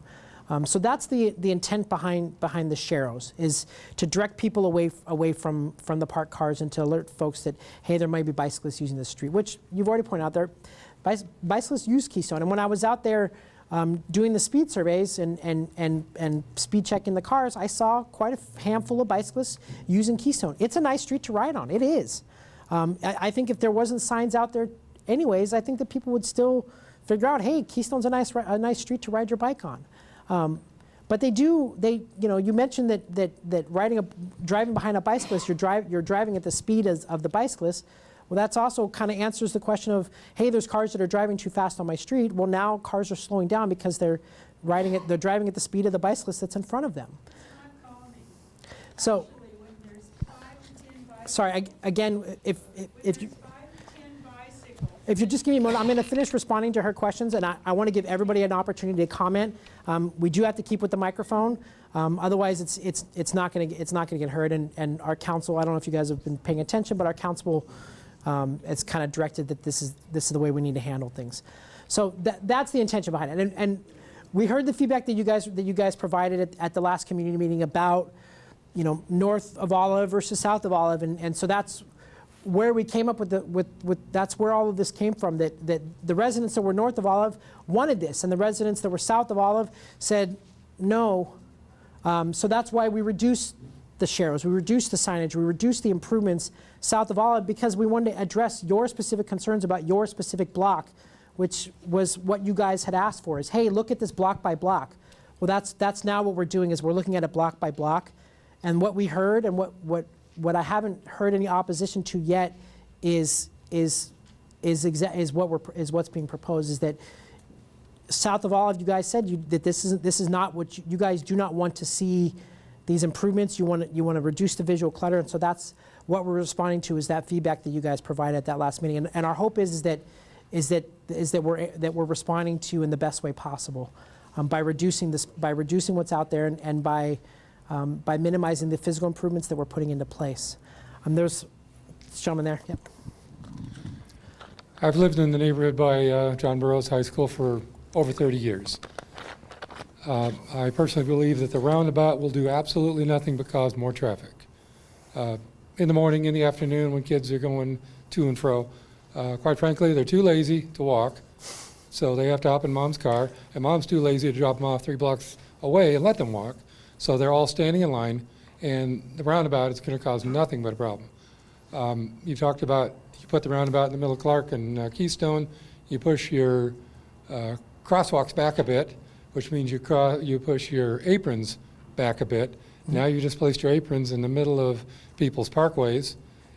So that's the intent behind the sharrows, is to direct people away from the parked cars and to alert folks that, hey, there might be bicyclists using the street, which you've already pointed out there. Bicyclists use Keystone, and when I was out there doing the speed surveys and speed checking the cars, I saw quite a handful of bicyclists using Keystone. It's a nice street to ride on. It is. I think if there wasn't signs out there anyways, I think that people would still figure out, hey, Keystone's a nice street to ride your bike on. But you mentioned that driving behind a bicyclist, you're driving at the speed of the bicyclist. Well, that's also kind of answers the question of, hey, there's cars that are driving too fast on my street. Well, now cars are slowing down because they're driving at the speed of the bicyclist that's in front of them. So, sorry, again, if you just give me a moment, I'm going to finish responding to her questions, and I want to give everybody an opportunity to comment. We do have to keep with the microphone, otherwise it's not going to get heard. And our council, I don't know if you guys have been paying attention, but our council has kind of directed that this is the way we need to handle things. So that's the intention behind it. And we heard the feedback that you guys provided at the last community meeting about north of Olive versus south of Olive, and so that's where we came up with that's where all of this came from, that the residents that were north of Olive wanted this, and the residents that were south of Olive said no. So that's why we reduced the sharrows, we reduced the signage, we reduced the improvements south of Olive, because we wanted to address your specific concerns about your specific block, which was what you guys had asked for, is, hey, look at this block by block. Well, that's now what we're doing, is we're looking at it block by block, and what we heard and what I haven't heard any opposition to yet is what's being proposed, is that south of Olive, you guys said that this is not what you guys do not want to see these improvements. You want to reduce the visual clutter, and so that's what we're responding to, is that feedback that you guys provided at that last meeting, and our hope is that we're responding to in the best way possible, by reducing what's out there, and by minimizing the physical improvements that we're putting into place. There's this gentleman there. Yep. I've lived in the neighborhood by John Burroughs High School for over 30 years. I personally believe that the roundabout will do absolutely nothing but cause more traffic. In the morning, in the afternoon, when kids are going to and fro, quite frankly, they're too lazy to walk, so they have to hop in mom's car, and mom's too lazy to drop them off 3 blocks away and let them walk. So they're all standing in line, and the roundabout is going to cause nothing but a problem. You talked about, you put the roundabout in the middle of Clark and Keystone, you push your crosswalks back a bit, which means you push your aprons back a bit. Now you just placed your aprons in the middle of people's parkways.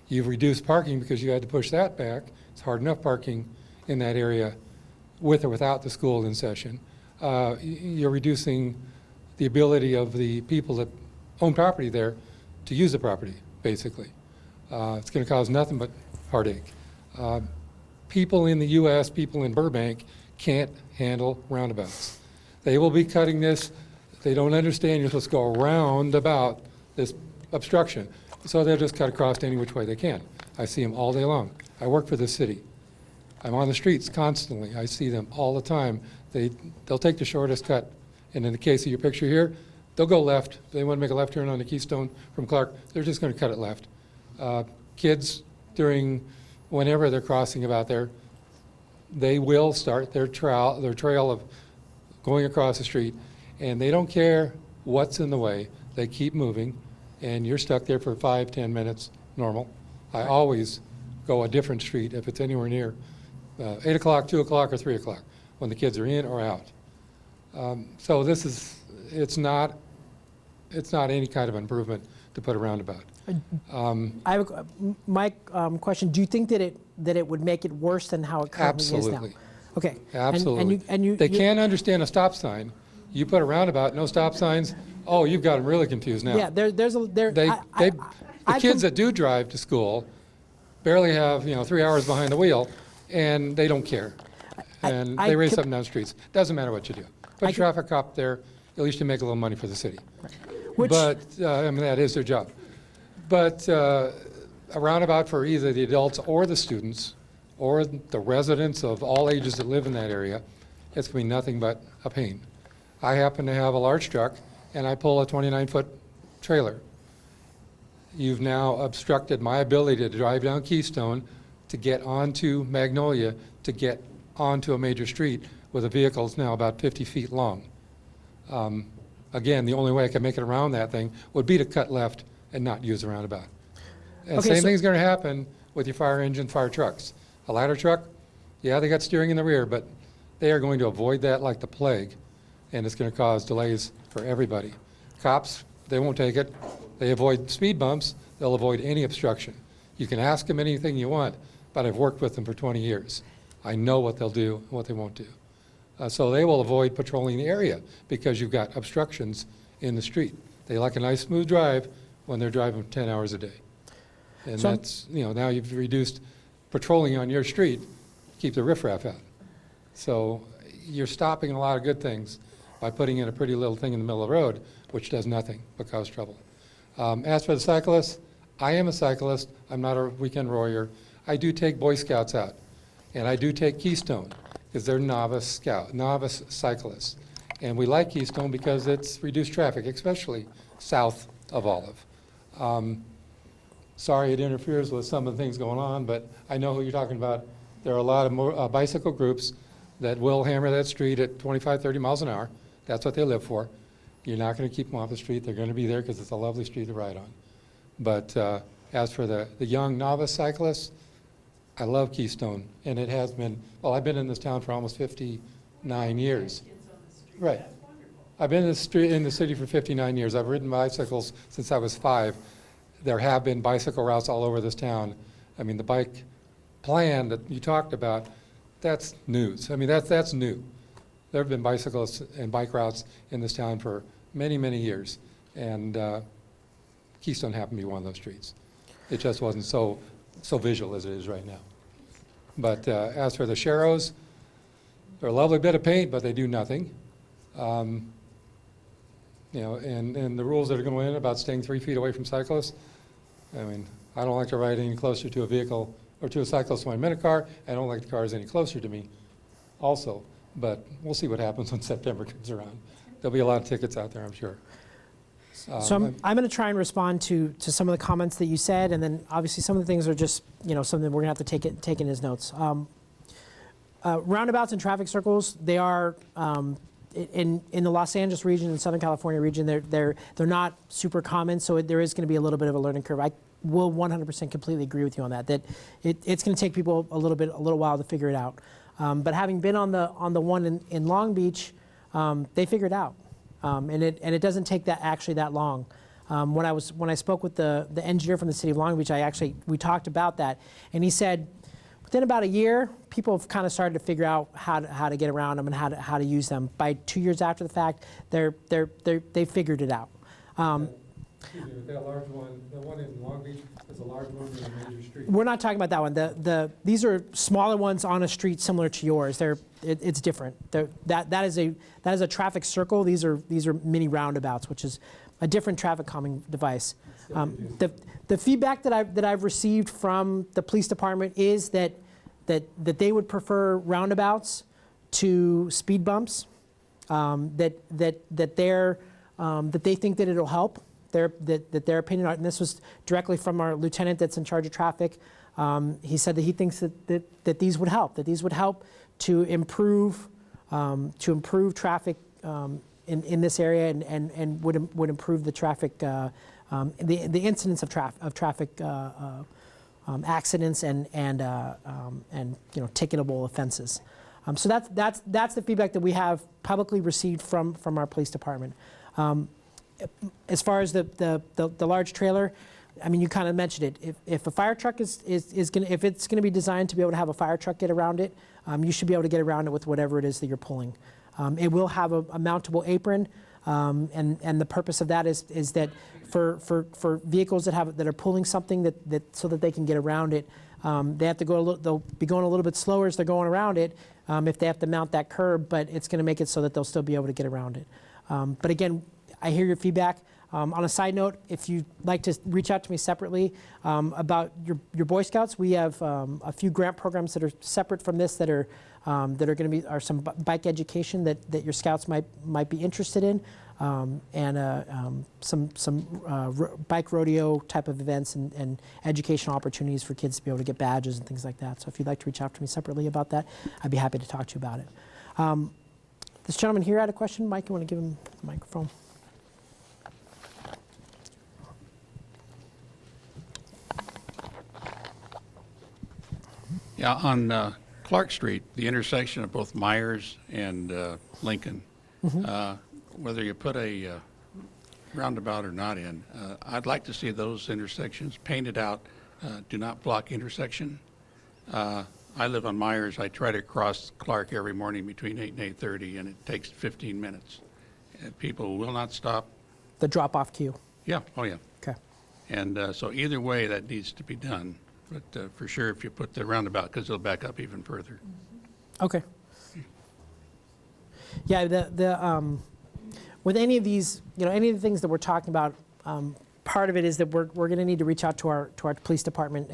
You've reduced parking because you had to push that back. It's hard enough parking in that area with or without the school in session. You're reducing the ability of the people that own property there to use the property, basically. It's going to cause nothing but heartache. People in the U.S., people in Burbank, can't handle roundabouts. They will be cutting this. They don't understand you're supposed to go around about this obstruction. So they'll just cut across any which way they can. I see them all day long. I work for the city. I'm on the streets constantly. I see them all the time. They'll take the shortest cut. And in the case of your picture here, they'll go left. If they want to make a left turn on the Keystone from Clark, they're just going to cut it left. Kids, whenever they're crossing about there, they will start their trail of going across the street, and they don't care what's in the way. They keep moving, and you're stuck there for 5-10 minutes, normal. I always go a different street if it's anywhere near 8 o'clock, 2 o'clock, or 3 o'clock, when the kids are in or out. So it's not any kind of improvement to put a roundabout. I have my question, do you think that it would make it worse than how it currently is now? Absolutely. Okay. Absolutely. And you they can't understand a stop sign You put a roundabout, no stop signs, oh, you've got them really confused now. Yeah, there's a, there, The I kids com- that do drive to school barely have, 3 hours behind the wheel, and they don't care. And I they race com- up and down streets. Doesn't matter what you do. Put a traffic cop there, at least you make a little money for the city. Which- But, that is their job. But a roundabout for either the adults or the students, or the residents of all ages that live in that area, it's going to be nothing but a pain. I happen to have a large truck, and I pull a 29-foot trailer. You've now obstructed my ability to drive down Keystone, to get onto Magnolia, to get onto a major street with a vehicle that's now about 50 feet long. Again, the only way I can make it around that thing would be to cut left and not use a roundabout. And Okay, same so- thing's going to happen with your fire engine, fire trucks. A ladder truck, yeah, they got steering in the rear, but they are going to avoid that like the plague, and it's going to cause delays for everybody. Cops, they won't take it. They avoid speed bumps. They'll avoid any obstruction. You can ask them anything you want, but I've worked with them for 20 years. I know what they'll do and what they won't do. So they will avoid patrolling the area because you've got obstructions in the street. They like a nice smooth drive when they're driving 10 hours a day. And So- that's, now you've reduced patrolling on your street, keep the riffraff out. So you're stopping a lot of good things by putting in a pretty little thing in the middle of the road, which does nothing but cause trouble. As for the cyclists, I am a cyclist. I'm not a weekend warrior. I do take Boy Scouts out, and I do take Keystone because they're novice cyclists. And we like Keystone because it's reduced traffic, especially south of Olive. Sorry it interferes with some of the things going on, but I know who you're talking about. There are a lot of bicycle groups that will hammer that street at 25, 30 miles an hour. That's what they live for. You're not going to keep them off the street. They're going to be there because it's a lovely street to ride on. But as for the young novice cyclists, I love Keystone, and it has been, well, I've been in this town for almost 59 years. Right. I've been in the city for 59 years. I've ridden bicycles since I was 5. There have been bicycle routes all over this town. I mean, the bike plan that you talked about, that's news. I mean, that's new. There have been bicycles and bike routes in this town for many, many years, and Keystone happened to be one of those streets. It just wasn't so visual as it is right now. But as for the Sharrows, they're a lovely bit of paint, but they do nothing. And the rules that are going in about staying 3 feet away from cyclists, I mean, I don't like to ride any closer to a vehicle or to a cyclist when I'm in a car. I don't like the cars any closer to me also. But we'll see what happens when September comes around. There'll be a lot of tickets out there, I'm sure. So I'm going to try and respond to some of the comments that you said, and then obviously some of the things are just something we're going to have to take in as notes. Roundabouts and traffic circles, they are in the Los Angeles region and Southern California region. They're not super common, so there is going to be a little bit of a learning curve. I will 100% completely agree with you on that. That it's going to take people a little while to figure it out. But having been on the one in Long Beach, they figured it out. And it doesn't take that long. When I spoke with the engineer from the City of Long Beach, we talked about that, and he said within about a year, people have kind of started to figure out how to get around them and how to use them. By 2 years after the fact, they figured it out. Excuse me, but that large one, the one in Long Beach is a large one in a major street. We're not talking about that one. These are smaller ones on a street similar to yours. It's different. That is a traffic circle. These are mini roundabouts, which is a different traffic calming device. The feedback that I've received from the police department is that they would prefer roundabouts to speed bumps. That they think that it'll help. Their opinion, and this was directly from our lieutenant that's in charge of traffic. He said that he thinks that these would help. That these would help to improve traffic in this area and would improve the traffic, the incidence of traffic accidents and ticketable offenses. So that's the feedback that we have publicly received from our police department. As far as the large trailer, I mean, you kind of mentioned it. If a fire truck if it's going to be designed to be able to have a fire truck get around it, you should be able to get around it with whatever it is that you're pulling. It will have a mountable apron, and the purpose of that is that for vehicles that are pulling something that so that they can get around it, they have to they'll be going a little bit slower as they're going around it if they have to mount that curb, but it's going to make it so that they'll still be able to get around it. But again, I hear your feedback. On a side note, if you'd like to reach out to me separately about your Boy Scouts, we have a few grant programs that are separate from this that are going to be some bike education that your scouts might be interested in, and some bike rodeo type of events and educational opportunities for kids to be able to get badges and things like that. So if you'd like to reach out to me separately about that, I'd be happy to talk to you about it. This gentleman here had a question. Mike, you want to give him the microphone? Yeah, on Clark Street, the intersection of both Myers and Lincoln, whether you put a roundabout or not in, I'd like to see those intersections painted out, do not block intersection. I live on Myers. I try to cross Clark every morning between 8 and 8:30, and it takes 15 minutes. And people will not stop. The drop-off queue. Yeah, oh yeah. Okay. And so either way, that needs to be done. But for sure, if you put the roundabout, because it'll back up even further. Okay. Yeah, with any of these, any of the things that we're talking about, part of it is that we're going to need to reach out to our police department,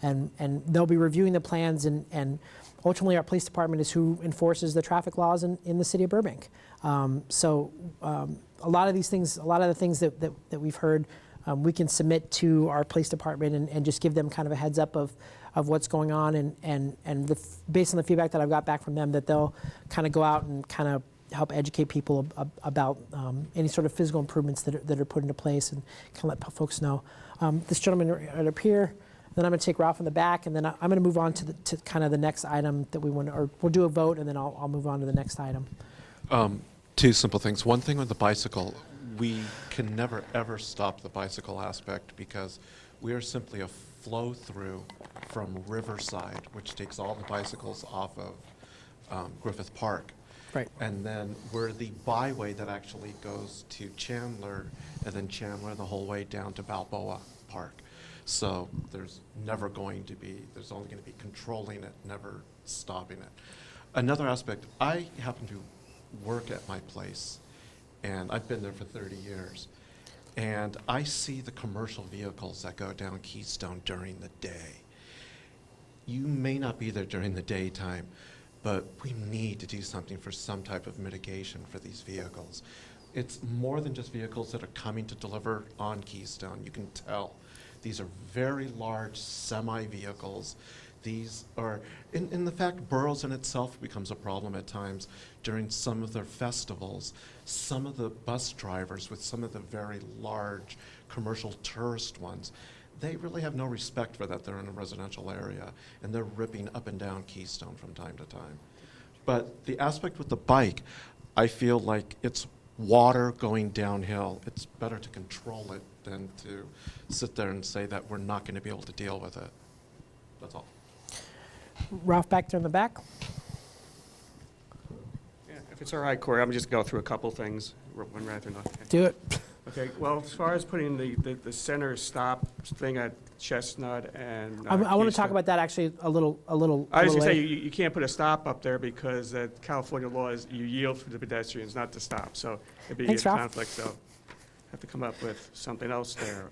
and they'll be reviewing the plans, and ultimately our police department is who enforces the traffic laws in the city of Burbank. So a lot of these things, a lot of the things that we've heard, we can submit to our police department and just give them kind of a heads up of what's going on, and based on the feedback that I've got back from them, that they'll kind of go out and kind of help educate people about any sort of physical improvements that are put into place, and kind of let folks know. This gentleman right up here, then I'm going to take Ralph in the back, and then I'm going to move on to kind of the next item that we want to, or we'll do a vote, and then I'll move on to the next item. Two simple things. One thing with the bicycle, we can never ever stop the bicycle aspect because we are simply a flow through from Riverside, which takes all the bicycles off of Griffith Park. Right. And then we're the byway that actually goes to Chandler, and then Chandler the whole way down to Balboa Park. So there's only going to be controlling it, never stopping it. Another aspect, I happen to work at my place, and I've been there for 30 years, and I see the commercial vehicles that go down Keystone during the day. You may not be there during the daytime, but we need to do something for some type of mitigation for these vehicles. It's more than just vehicles that are coming to deliver on Keystone. You can tell these are very large semi-vehicles. These are, in the fact, Burroughs in itself becomes a problem at times during some of their festivals. Some of the bus drivers with some of the very large commercial tourist ones, they really have no respect for that. They're in a residential area, and they're ripping up and down Keystone from time to time. But the aspect with the bike, I feel like it's water going downhill. It's better to control it than to sit there and say that we're not going to be able to deal with it. That's all. Ralph, back there in the back. Yeah, if it's all right, Corey, I'm just going to go through a couple things. One rather not. Do it. Okay, well, as far as putting the center stop thing at Chestnut and I want to talk Keystone, about that actually a little I was going to later. say, you can't put a stop up there because California law is you yield for the pedestrians, not to stop. So it'd be Thanks, a Ralph. conflict, so have to come up with something else there.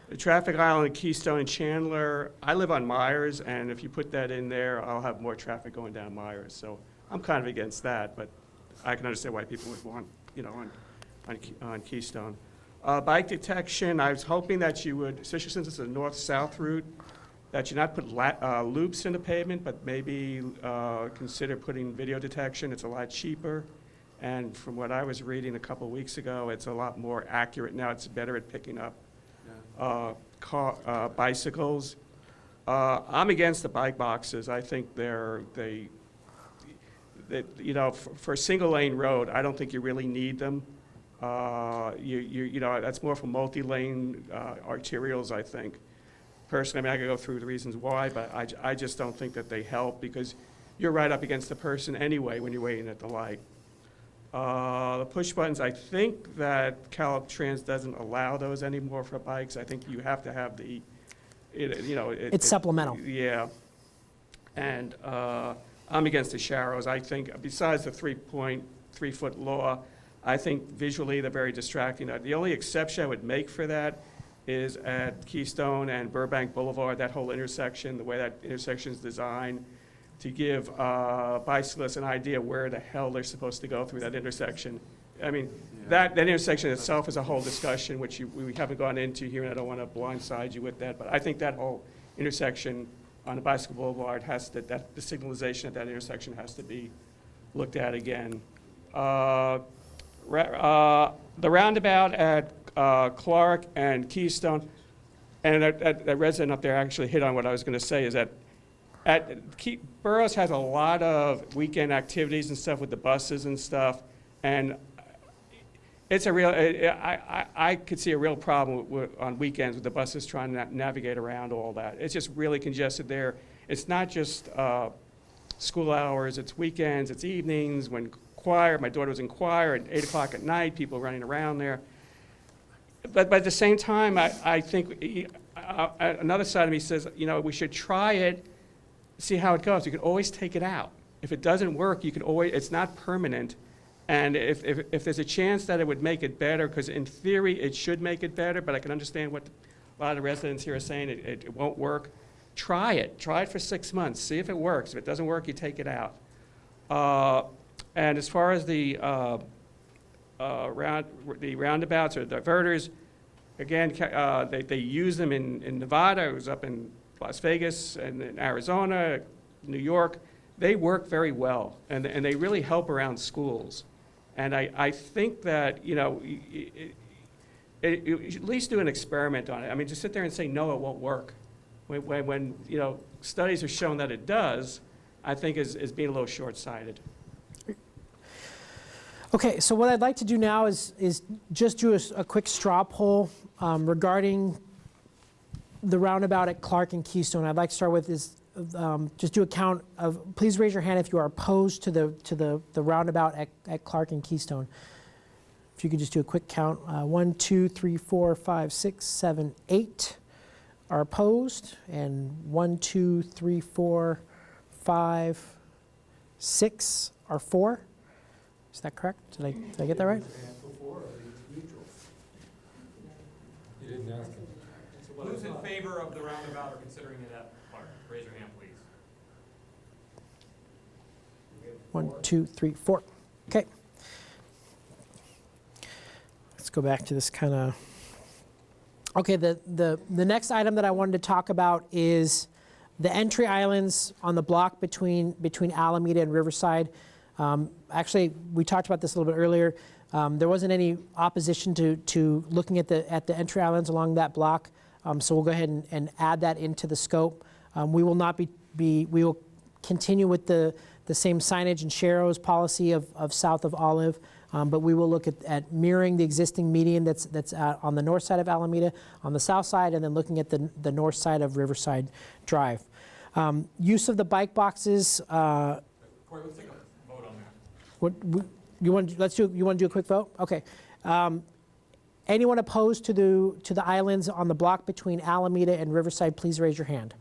The traffic island at Keystone and Chandler, I live on Myers, and if you put that in there, I'll have more traffic going down Myers. So I'm kind of against that, but I can understand why people would want, on Keystone. Bike detection, I was hoping that you would, especially since it's a north-south route, that you not put loops in the pavement, but maybe consider putting video detection. It's a lot cheaper. And from what I was reading a couple weeks ago, it's a lot more accurate now. It's better at picking up bicycles. I'm against the bike boxes. I think for a single lane road, I don't think you really need them. That's more for multi-lane arterials, I think. Personally, I mean, I could go through the reasons why, but I just don't think that they help because you're right up against the person anyway when you're waiting at the light. The push buttons, I think that Caltrans doesn't allow those anymore for bikes. I think you have to have the, It's supplemental. Yeah. And I'm against the Sharrows. I think besides the 3.3-foot law, I think visually they're very distracting. The only exception I would make for that is at Keystone and Burbank Boulevard, that whole intersection, the way that intersection is designed, to give bicyclists an idea where the hell they're supposed to go through that intersection. I mean, that intersection itself is a whole discussion, which we haven't gone into here, and I don't want to blindside you with that, but I think that whole intersection on the bicycle boulevard the signalization at that intersection has to be looked at again. The roundabout at Clark and Keystone, and that resident up there actually hit on what I was going to say, is that Burroughs has a lot of weekend activities and stuff with the buses and stuff, and it's a real, I could see a real problem on weekends with the buses trying to navigate around all that. It's just really congested there. It's not just school hours, it's weekends, it's evenings, when choir, my daughter was in choir at 8 o'clock at night, people running around there. But at the same time, I think another side of me says, we should try it, see how it goes. You can always take it out. If it doesn't work, you can always, it's not permanent. And if there's a chance that it would make it better, because in theory it should make it better, but I can understand what a lot of the residents here are saying, it won't work. Try it. Try it for 6 months. See if it works. If it doesn't work, you take it out. And as far as the roundabouts or diverters, again, they use them in Nevada. It was up in Las Vegas and in Arizona, New York. They work very well, and they really help around schools. And I think that, you should at least do an experiment on it. I mean, just sit there and say, no, it won't work. When studies have shown that it does, I think is being a little short-sighted. Okay, so what I'd like to do now is just do a quick straw poll regarding the roundabout at Clark and Keystone. I'd like to start with just do a count of, please raise your hand if you are opposed to the roundabout at Clark and Keystone. If you could just do a quick count. 1, 2, 3, 4, 5, 6, 7, 8 are opposed, and 1, 2, 3, 4, 5, 6 are for. Is that correct? Did I get that right? You didn't ask him. Who's in favor of the roundabout or considering it at Clark? Raise your hand, please. 1, 2, 3, 4. Okay. Let's go back to this kind of. Okay, the next item that I wanted to talk about is the entry islands on the block between Alameda and Riverside. Actually, we talked about this a little bit earlier. There wasn't any opposition to looking at the entry islands along that block, so we'll go ahead and add that into the scope. We will not we will continue with the same signage and Sharrows policy of south of Olive, but we will look at mirroring the existing median that's on the north side of Alameda, on the south side, and then looking at the north side of Riverside Drive. Use of the bike boxes. Corey, let's take a vote on that. You want to do a quick vote? Okay. Anyone opposed to the islands on the block between Alameda and Riverside, please raise your hand.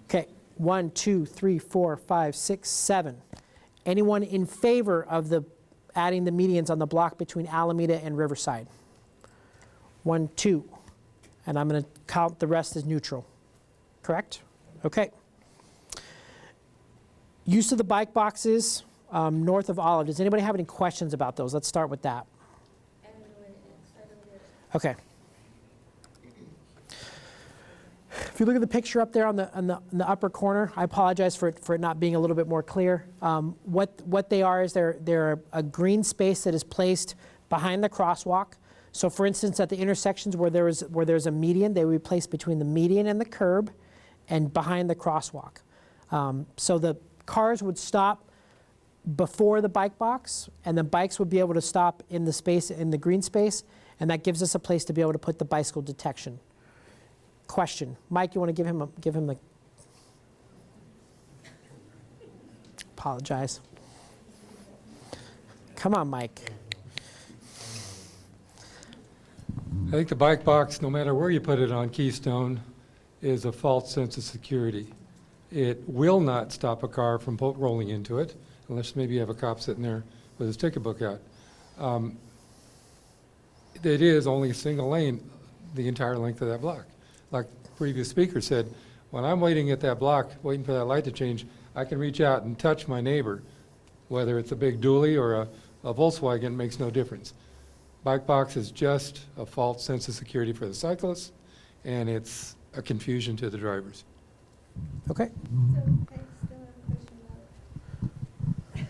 Okay. 1, 2, 3, 4, 5, 6, 7. Anyone in favor of adding the medians on the block between Alameda and Riverside? 1, 2. And I'm going to count the rest as neutral. Correct? Okay. Use of the bike boxes north of Olive. Does anybody have any questions about those? Let's start with that. Okay. If you look at the picture up there on the upper corner, I apologize for it not being a little bit more clear. What they are is they're a green space that is placed behind the crosswalk. So for instance, at the intersections where there's a median, they would be placed between the median and the curb and behind the crosswalk. So the cars would stop before the bike box, and the bikes would be able to stop in the space, in the green space, and that gives us a place to be able to put the bicycle detection. question. Mike, you want to give him the, apologize. Come on, Mike. I think the bike box, no matter where you put it on Keystone, is a false sense of security. It will not stop a car from rolling into it, unless maybe you have a cop sitting there with his ticket book out. It is only a single lane the entire length of that block. Like the previous speaker said, when I'm waiting at that block, waiting for that light to change, I can reach out and touch my neighbor. Whether it's a big dually or a Volkswagen, makes no difference. Bike box is just a false sense of security for the cyclists, and it's a confusion to the drivers. Okay. So I still have a question about it.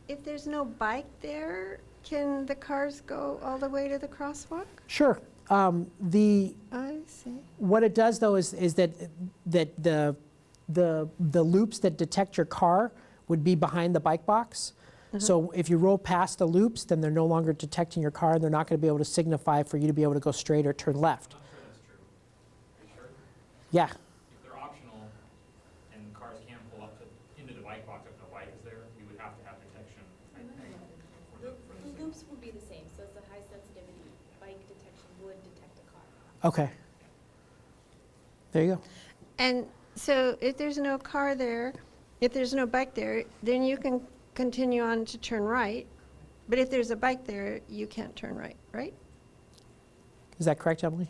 If there's no bike there, can the cars go all the way to the crosswalk? Sure. I see. What it does though is that the loops that detect your car would be behind the bike box. So if you roll past the loops, then they're no longer detecting your car, and they're not going to be able to signify for you to be able to go straight or turn left. I'm not sure that's true. Are you sure? Yeah. If they're optional and cars can pull up into the bike box if no bike is there, we would have to have detection, I think. The loops would be the same, so it's a high sensitivity. Bike detection would detect a car. Okay. There you go. And so if there's no car there, if there's no bike there, then you can continue on to turn right. But if there's a bike there, you can't turn right, right? Is that correct, Emily?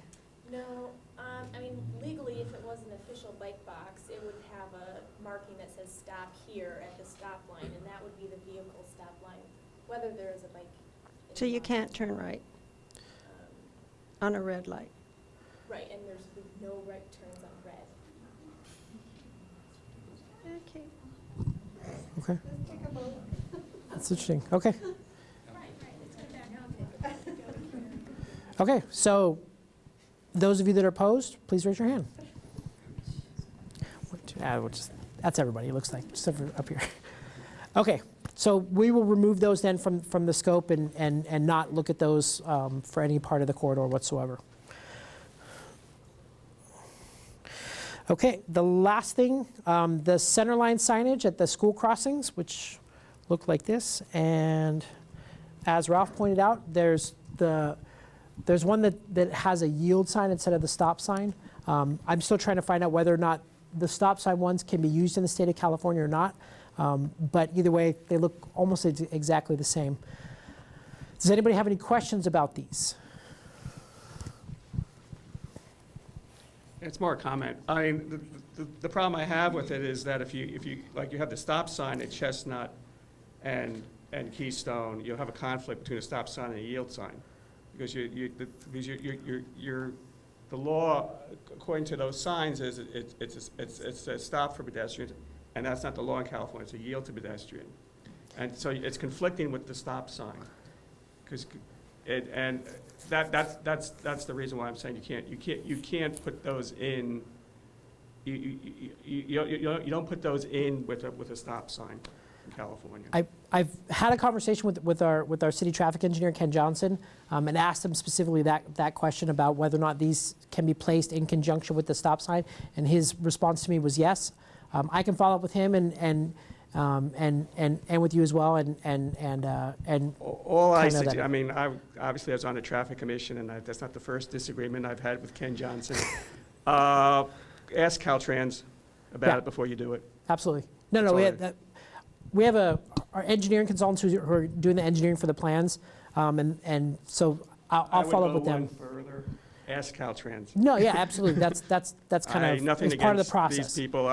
No, I mean, legally, if it was an official bike box, it would have a marking that says stop here at the stop line, and that would be the vehicle stop line, whether there is a bike. So you can't turn right on a red light. Right, and there's no right turns on red. Okay. Okay. That's interesting. Okay. Okay, so those of you that are opposed, please raise your hand. That's everybody, it looks like, just up here. Okay, so we will remove those then from the scope and not look at those for any part of the corridor whatsoever. Okay, the last thing, the center line signage at the school crossings, which look like this. And as Ralph pointed out, there's one that has a yield sign instead of the stop sign. I'm still trying to find out whether or not the stop sign ones can be used in the state of California or not. But either way, they look almost exactly the same. Does anybody have any questions about these? It's more a comment. I mean, the problem I have with it is that if you like, you have the stop sign at Chestnut and Keystone, you'll have a conflict between a stop sign and a yield sign, because the law, according to those signs, is it's a stop for pedestrians, and that's not the law in California. It's a yield to pedestrian, and so it's conflicting with the stop sign, because that's the reason why I'm saying you can't put those in. You don't put those in with a stop sign in California. I've had a conversation with our city traffic engineer, Ken Johnson, and asked him specifically that question about whether or not these can be placed in conjunction with the stop sign, and his response to me was yes. I can follow up with him and with you as well, and All I kind of suggest, that- I mean, obviously I was on the traffic commission, and that's not the first disagreement I've had with Ken Johnson. Ask Caltrans about Yeah. it before you do it. Absolutely. No, That's all we have our engineering consultants who are doing the engineering for the plans, and so I'll follow up with them. I would go one further. Ask Caltrans. No, yeah, absolutely. That's kind of Nothing it's part of the against process. these people.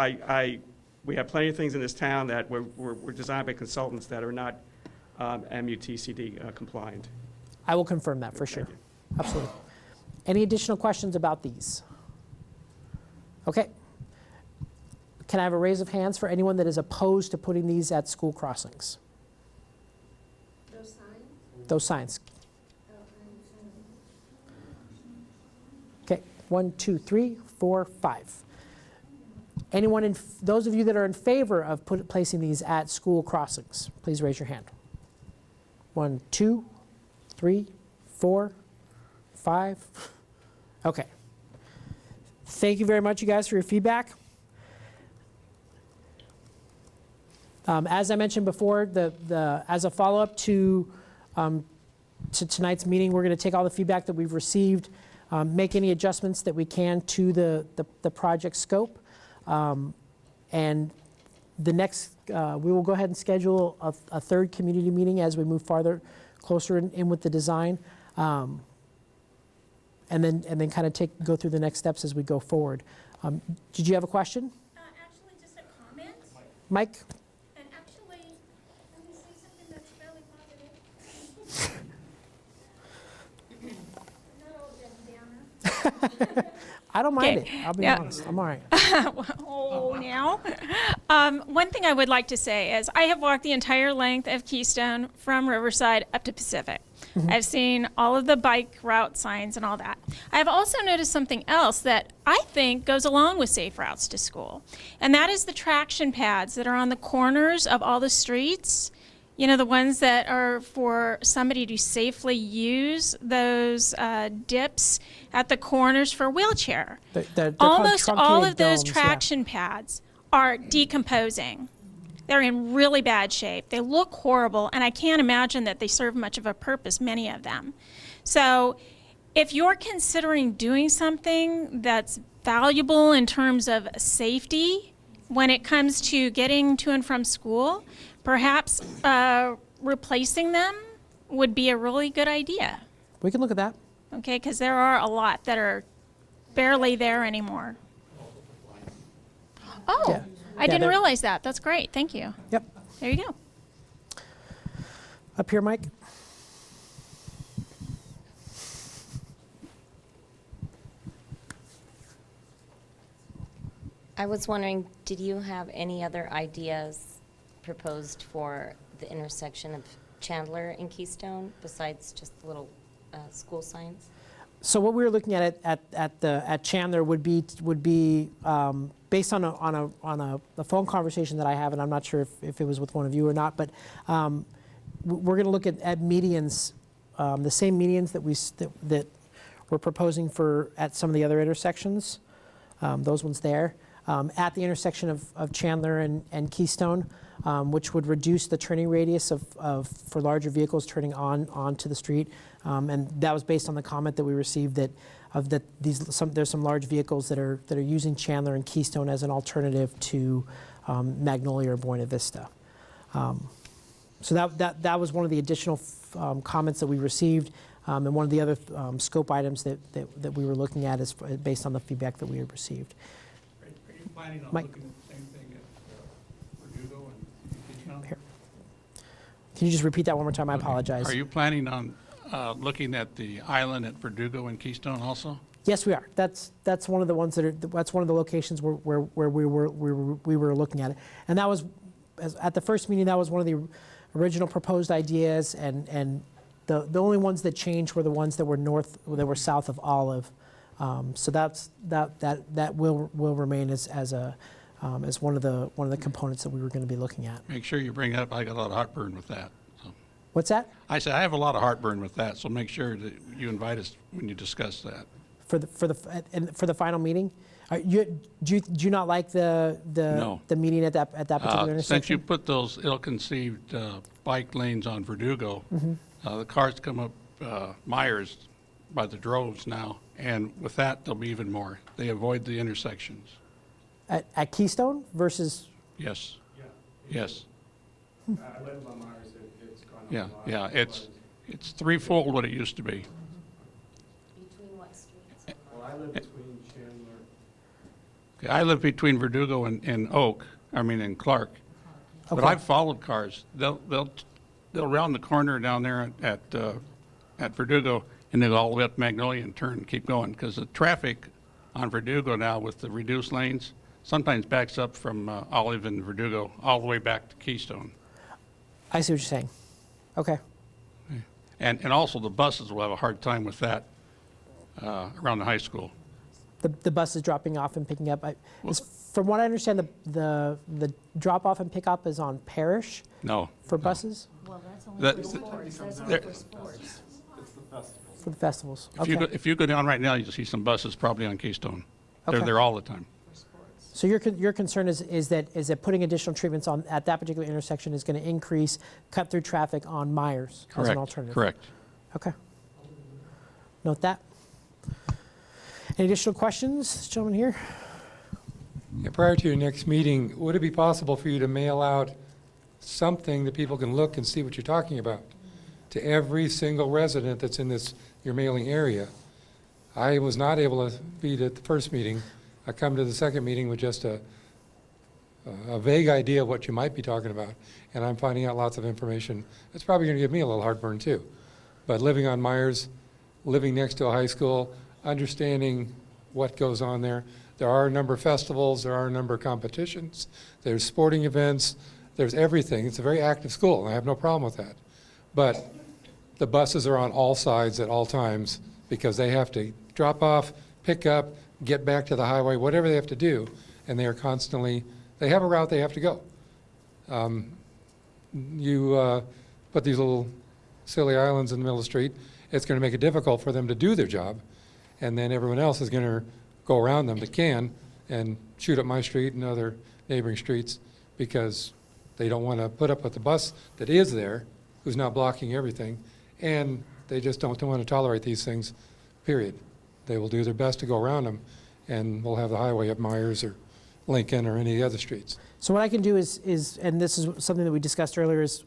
We have plenty of things in this town that were designed by consultants that are not MUTCD compliant. I will confirm that for sure. Absolutely. Any additional questions about these? Okay. Can I have a raise of hands for anyone that is opposed to putting these at school crossings? Those signs? Those signs. Okay, 1, 2, 3, 4, 5. Anyone those of you that are in favor of placing these at school crossings, please raise your hand. 1, 2, 3, 4, 5? Okay. Thank you very much, you guys, for your feedback. As I mentioned before, as a follow-up to tonight's meeting, we're going to take all the feedback that we've received, make any adjustments that we can to the project scope, and the next, we will go ahead and schedule a third community meeting as we move closer in with the design, and then kind of go through the next steps as we go forward. Did you have a question, Actually, just a comment. Mike? And actually, let me say something that's fairly positive. Not all Debbie Downer. I don't mind Okay. it. I'll be Yeah. honest. I'm all right. Now. One thing I would like to say is I have walked the entire length of Keystone from Riverside up to Pacific. I've seen all of the bike route signs and all that. I've also noticed something else that I think goes along with safe routes to school, and that is the traction pads that are on the corners of all the streets. You know, the ones that are for somebody to safely use those dips at the corners for wheelchair. They're called Almost all truncated of those domes, yeah. traction pads are decomposing. They're in really bad shape. They look horrible, and I can't imagine that they serve much of a purpose, many of them. So if you're considering doing something that's valuable in terms of safety when it comes to getting to and from school, perhaps replacing them would be a really good idea. We can look at that. Okay, because there are a lot that are barely there anymore. Oh, Yeah. I Yeah, didn't they're- realize that. That's great. Thank you. Yep. There you go. Up here, Mike? I was wondering, did you have any other ideas proposed for the intersection of Chandler and Keystone besides just the little school signs? So what we were looking at Chandler would be based on a phone conversation that I have, and I'm not sure if it was with one of you or not, but we're going to look at medians, the same medians that we're proposing at some of the other intersections, those ones there, at the intersection of Chandler and Keystone, which would reduce the turning radius for larger vehicles turning onto the street. And that was based on the comment that we received there's some large vehicles that are using Chandler and Keystone as an alternative to Magnolia or Buena Vista. So that was one of the additional comments that we received, and one of the other scope items that we were looking at is based on the feedback that we had received. Are you planning on Mike. looking at the same thing at Verdugo and Keystone? Here. Can you just repeat that one more time? I apologize. Are you planning on looking at the island at Verdugo and Keystone also? Yes, we are. That's one of the ones that's one of the locations where we were looking at it, and that was at the first meeting. That was one of the original proposed ideas, and the only ones that changed were the ones that were south of Olive. So that will remain as one of the components that we were going to be looking at. Make sure you bring it up. I got a lot of heartburn with that. So. What's that? I said I have a lot of heartburn with that, so make sure that you invite us when you discuss that. For the final meeting? Do you not like the No. the meeting at that particular intersection? Since you put those ill-conceived bike lanes on Verdugo, the cars come up Myers by the droves now, and with that, there'll be even more. They avoid the intersections. At Keystone versus Yes. Yes. I live on Myers, it's gone up a Yeah, lot. yeah, it's threefold what it used to be. Between what streets? Well, I live between Chandler. Okay, I live between Verdugo and Clark. But Okay. I've followed cars. They'll round the corner down there at Verdugo, and they'll go all the way up Magnolia and turn and keep going, because the traffic on Verdugo now with the reduced lanes sometimes backs up from Olive and Verdugo all the way back to Keystone. I see what you're saying. Okay. And also the buses will have a hard time with that around the high school. The buses dropping off and picking up. From what I understand, the drop off and pickup is on Parish No. for buses. Well, that's only That- for sports. That's only there- for sports. For the festivals. If you go down right now, you'll see some buses probably on Keystone. They're Okay. there all the time. So your concern is that putting additional treatments on at that particular intersection is going to increase cut through traffic on Myers as an Correct, alternative. correct. Okay. Note that. Any additional questions, gentlemen here? Yeah, prior to your next meeting, would it be possible for you to mail out something that people can look and see what you're talking about to every single resident that's in your mailing area? I was not able to be at the first meeting. I come to the second meeting with just a vague idea of what you might be talking about, and I'm finding out lots of information. It's probably going to give me a little heartburn too. But living on Myers, living next to a high school, understanding what goes on there. There are a number of festivals, there are a number of competitions, there's sporting events, there's everything. It's a very active school, and I have no problem with that. But the buses are on all sides at all times because they have to drop off, pick up, get back to the highway, whatever they have to do, and they are constantly, they have a route they have to go. You put these little silly islands in the middle of the street, it's going to make it difficult for them to do their job, and then everyone else is going to go around them that can and shoot up my street and other neighboring streets because they don't want to put up with the bus that is there, who's not blocking everything, and they just don't want to tolerate these things, period. They will do their best to go around them, and we'll have the highway up Myers or Lincoln or any of the other streets. So what I can do is and this is something that we discussed earlier, is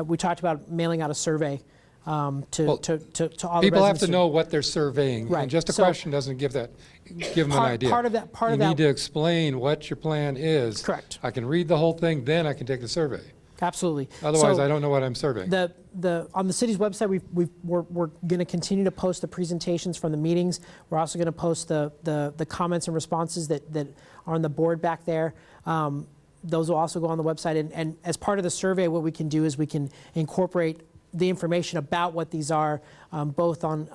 we talked about mailing out a survey to all the residents. People have to know what they're surveying, Right. and just a So- question doesn't give them an idea. Part of that. You need to explain what your plan is. Correct. I can read the whole thing, then I can take the survey. Absolutely. Otherwise, So I don't know what I'm surveying. on the city's website, we're going to continue to post the presentations from the meetings. We're also going to post the comments and responses that are on the board back there. Those will also go on the website. And as part of the survey, what we can do is we can incorporate the information about what these are, both on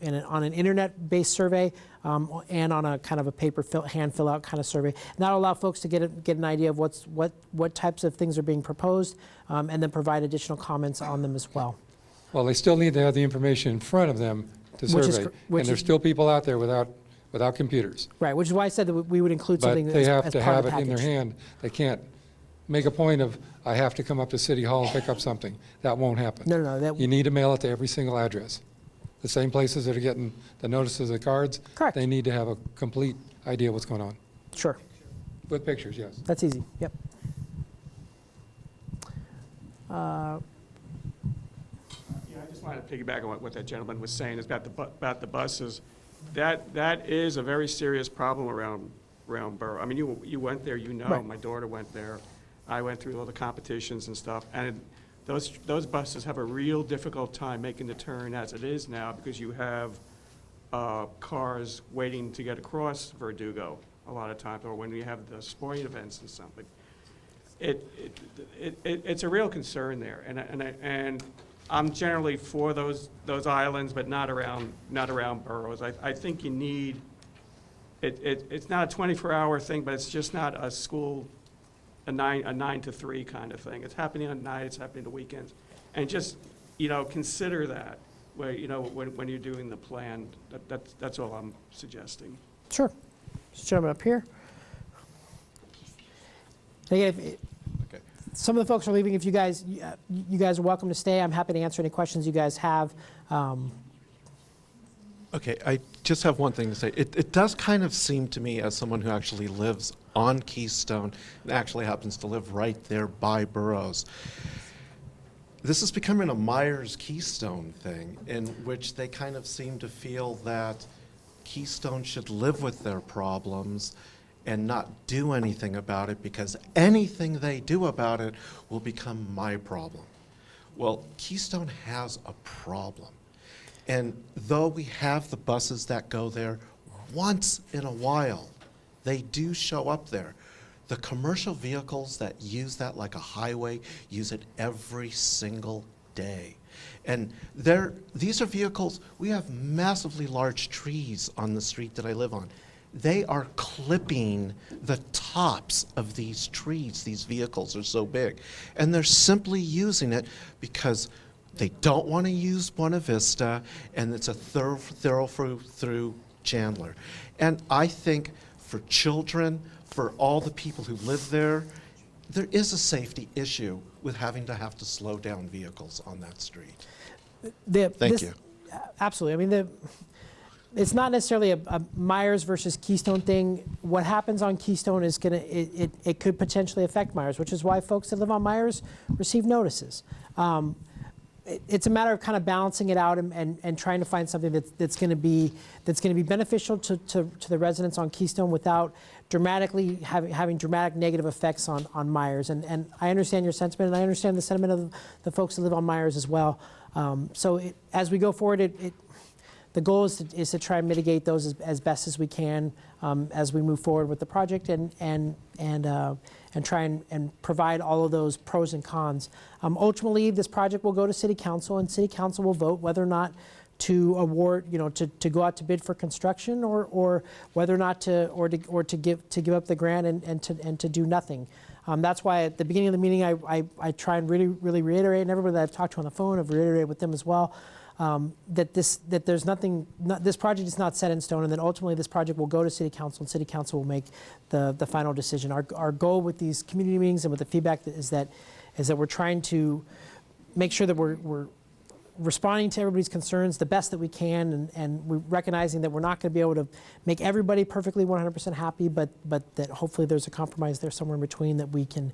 an internet-based survey and on a kind of a paper hand fill out kind of survey. And that'll allow folks to get an idea of what types of things are being proposed, and then provide additional comments on them as well. Well, they still need to have the information in front of them to survey. And there's still people out there without computers. Right, which is why I said that we would include But something they as have part to of have the it in their package. hand. They can't make a point of, I have to come up to City Hall and pick up something. That won't happen. No. You need to mail it to every single address. The same places that are getting the notices of cards. Correct. They need to have a complete idea what's going on. Sure, With pictures, yes. that's easy, yep. Yeah, I just wanted to piggyback on what that gentleman was saying is about the buses. That is a very serious problem around Borough. I mean, you went there, you know. Right. My daughter went there. I went through all the competitions and stuff, and those buses have a real difficult time making the turn as it is now because you have cars waiting to get across Verdugo a lot of times, or when we have the sporting events and something. It's a real concern there, and I'm generally for those islands, but not around boroughs. I think you need, it's not a 24-hour thing, but it's just not a school, a 9 to 3 kind of thing. It's happening at night, it's happening the weekends. And just, consider that, where, when you're doing the plan. That's all I'm suggesting. Sure. This gentleman up here. And again, Okay. some of the folks are leaving. If you guys are welcome to stay. I'm happy to answer any questions you guys have. Okay, I just have one thing to say. It does kind of seem to me, as someone who actually lives on Keystone and actually happens to live right there by Burroughs, this is becoming a Myers-Keystone thing, in which they kind of seem to feel that Keystone should live with their problems and not do anything about it, because anything they do about it will become my problem. Well, Keystone has a problem. And though we have the buses that go there once in a while, they do show up there. The commercial vehicles that use that like a highway use it every single day. And these are vehicles, we have massively large trees on the street that I live on. They are clipping the tops of these trees. These vehicles are so big. And they're simply using it because They don't want to use Buena Vista, and it's a thoroughfare through Chandler. And I think for children, for all the people who live there is a safety issue with having to have to slow down vehicles on that street. Thank you. Absolutely. I mean, it's not necessarily a Myers versus Keystone thing. What happens on Keystone is it could potentially affect Myers, which is why folks that live on Myers receive notices. It's a matter of kind of balancing it out and trying to find something that's going to be beneficial to the residents on Keystone without dramatically having dramatic negative effects on Myers. And I understand your sentiment, and I understand the sentiment of the folks that live on Myers as well. So as we go forward, the goal is to try and mitigate those as best as we can as we move forward with the project and try and provide all of those pros and cons. Ultimately, this project will go to City Council, and City Council will vote whether or not to award, to go out to bid for construction, or whether or not to give up the grant and to do nothing. That's why at the beginning of the meeting, I try and really reiterate, and everybody that I've talked to on the phone, I've reiterated with them as well, that there's nothing, this project is not set in stone, and that ultimately this project will go to City Council, and City Council will make the final decision. Our goal with these community meetings and with the feedback is that we're trying to make sure that we're responding to everybody's concerns the best that we can, and we're recognizing that we're not going to be able to make everybody perfectly 100% happy, but that hopefully there's a compromise there somewhere in between that we can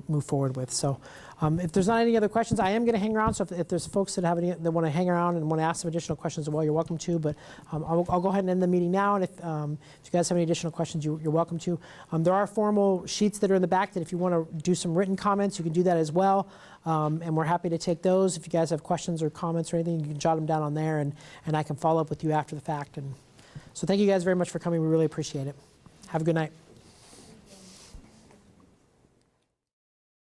move forward with. So if there's not any other questions, I am going to hang around. So if there's folks that want to hang around and want to ask some additional questions, well, you're welcome to. But I'll go ahead and end the meeting now. And if you guys have any additional questions, you're welcome to. There are formal sheets that are in the back that if you want to do some written comments, you can do that as well. And we're happy to take those. If you guys have questions or comments or anything, you can jot them down on there, and I can follow up with you after the fact. And so thank you guys very much for coming. We really appreciate it. Have a good night.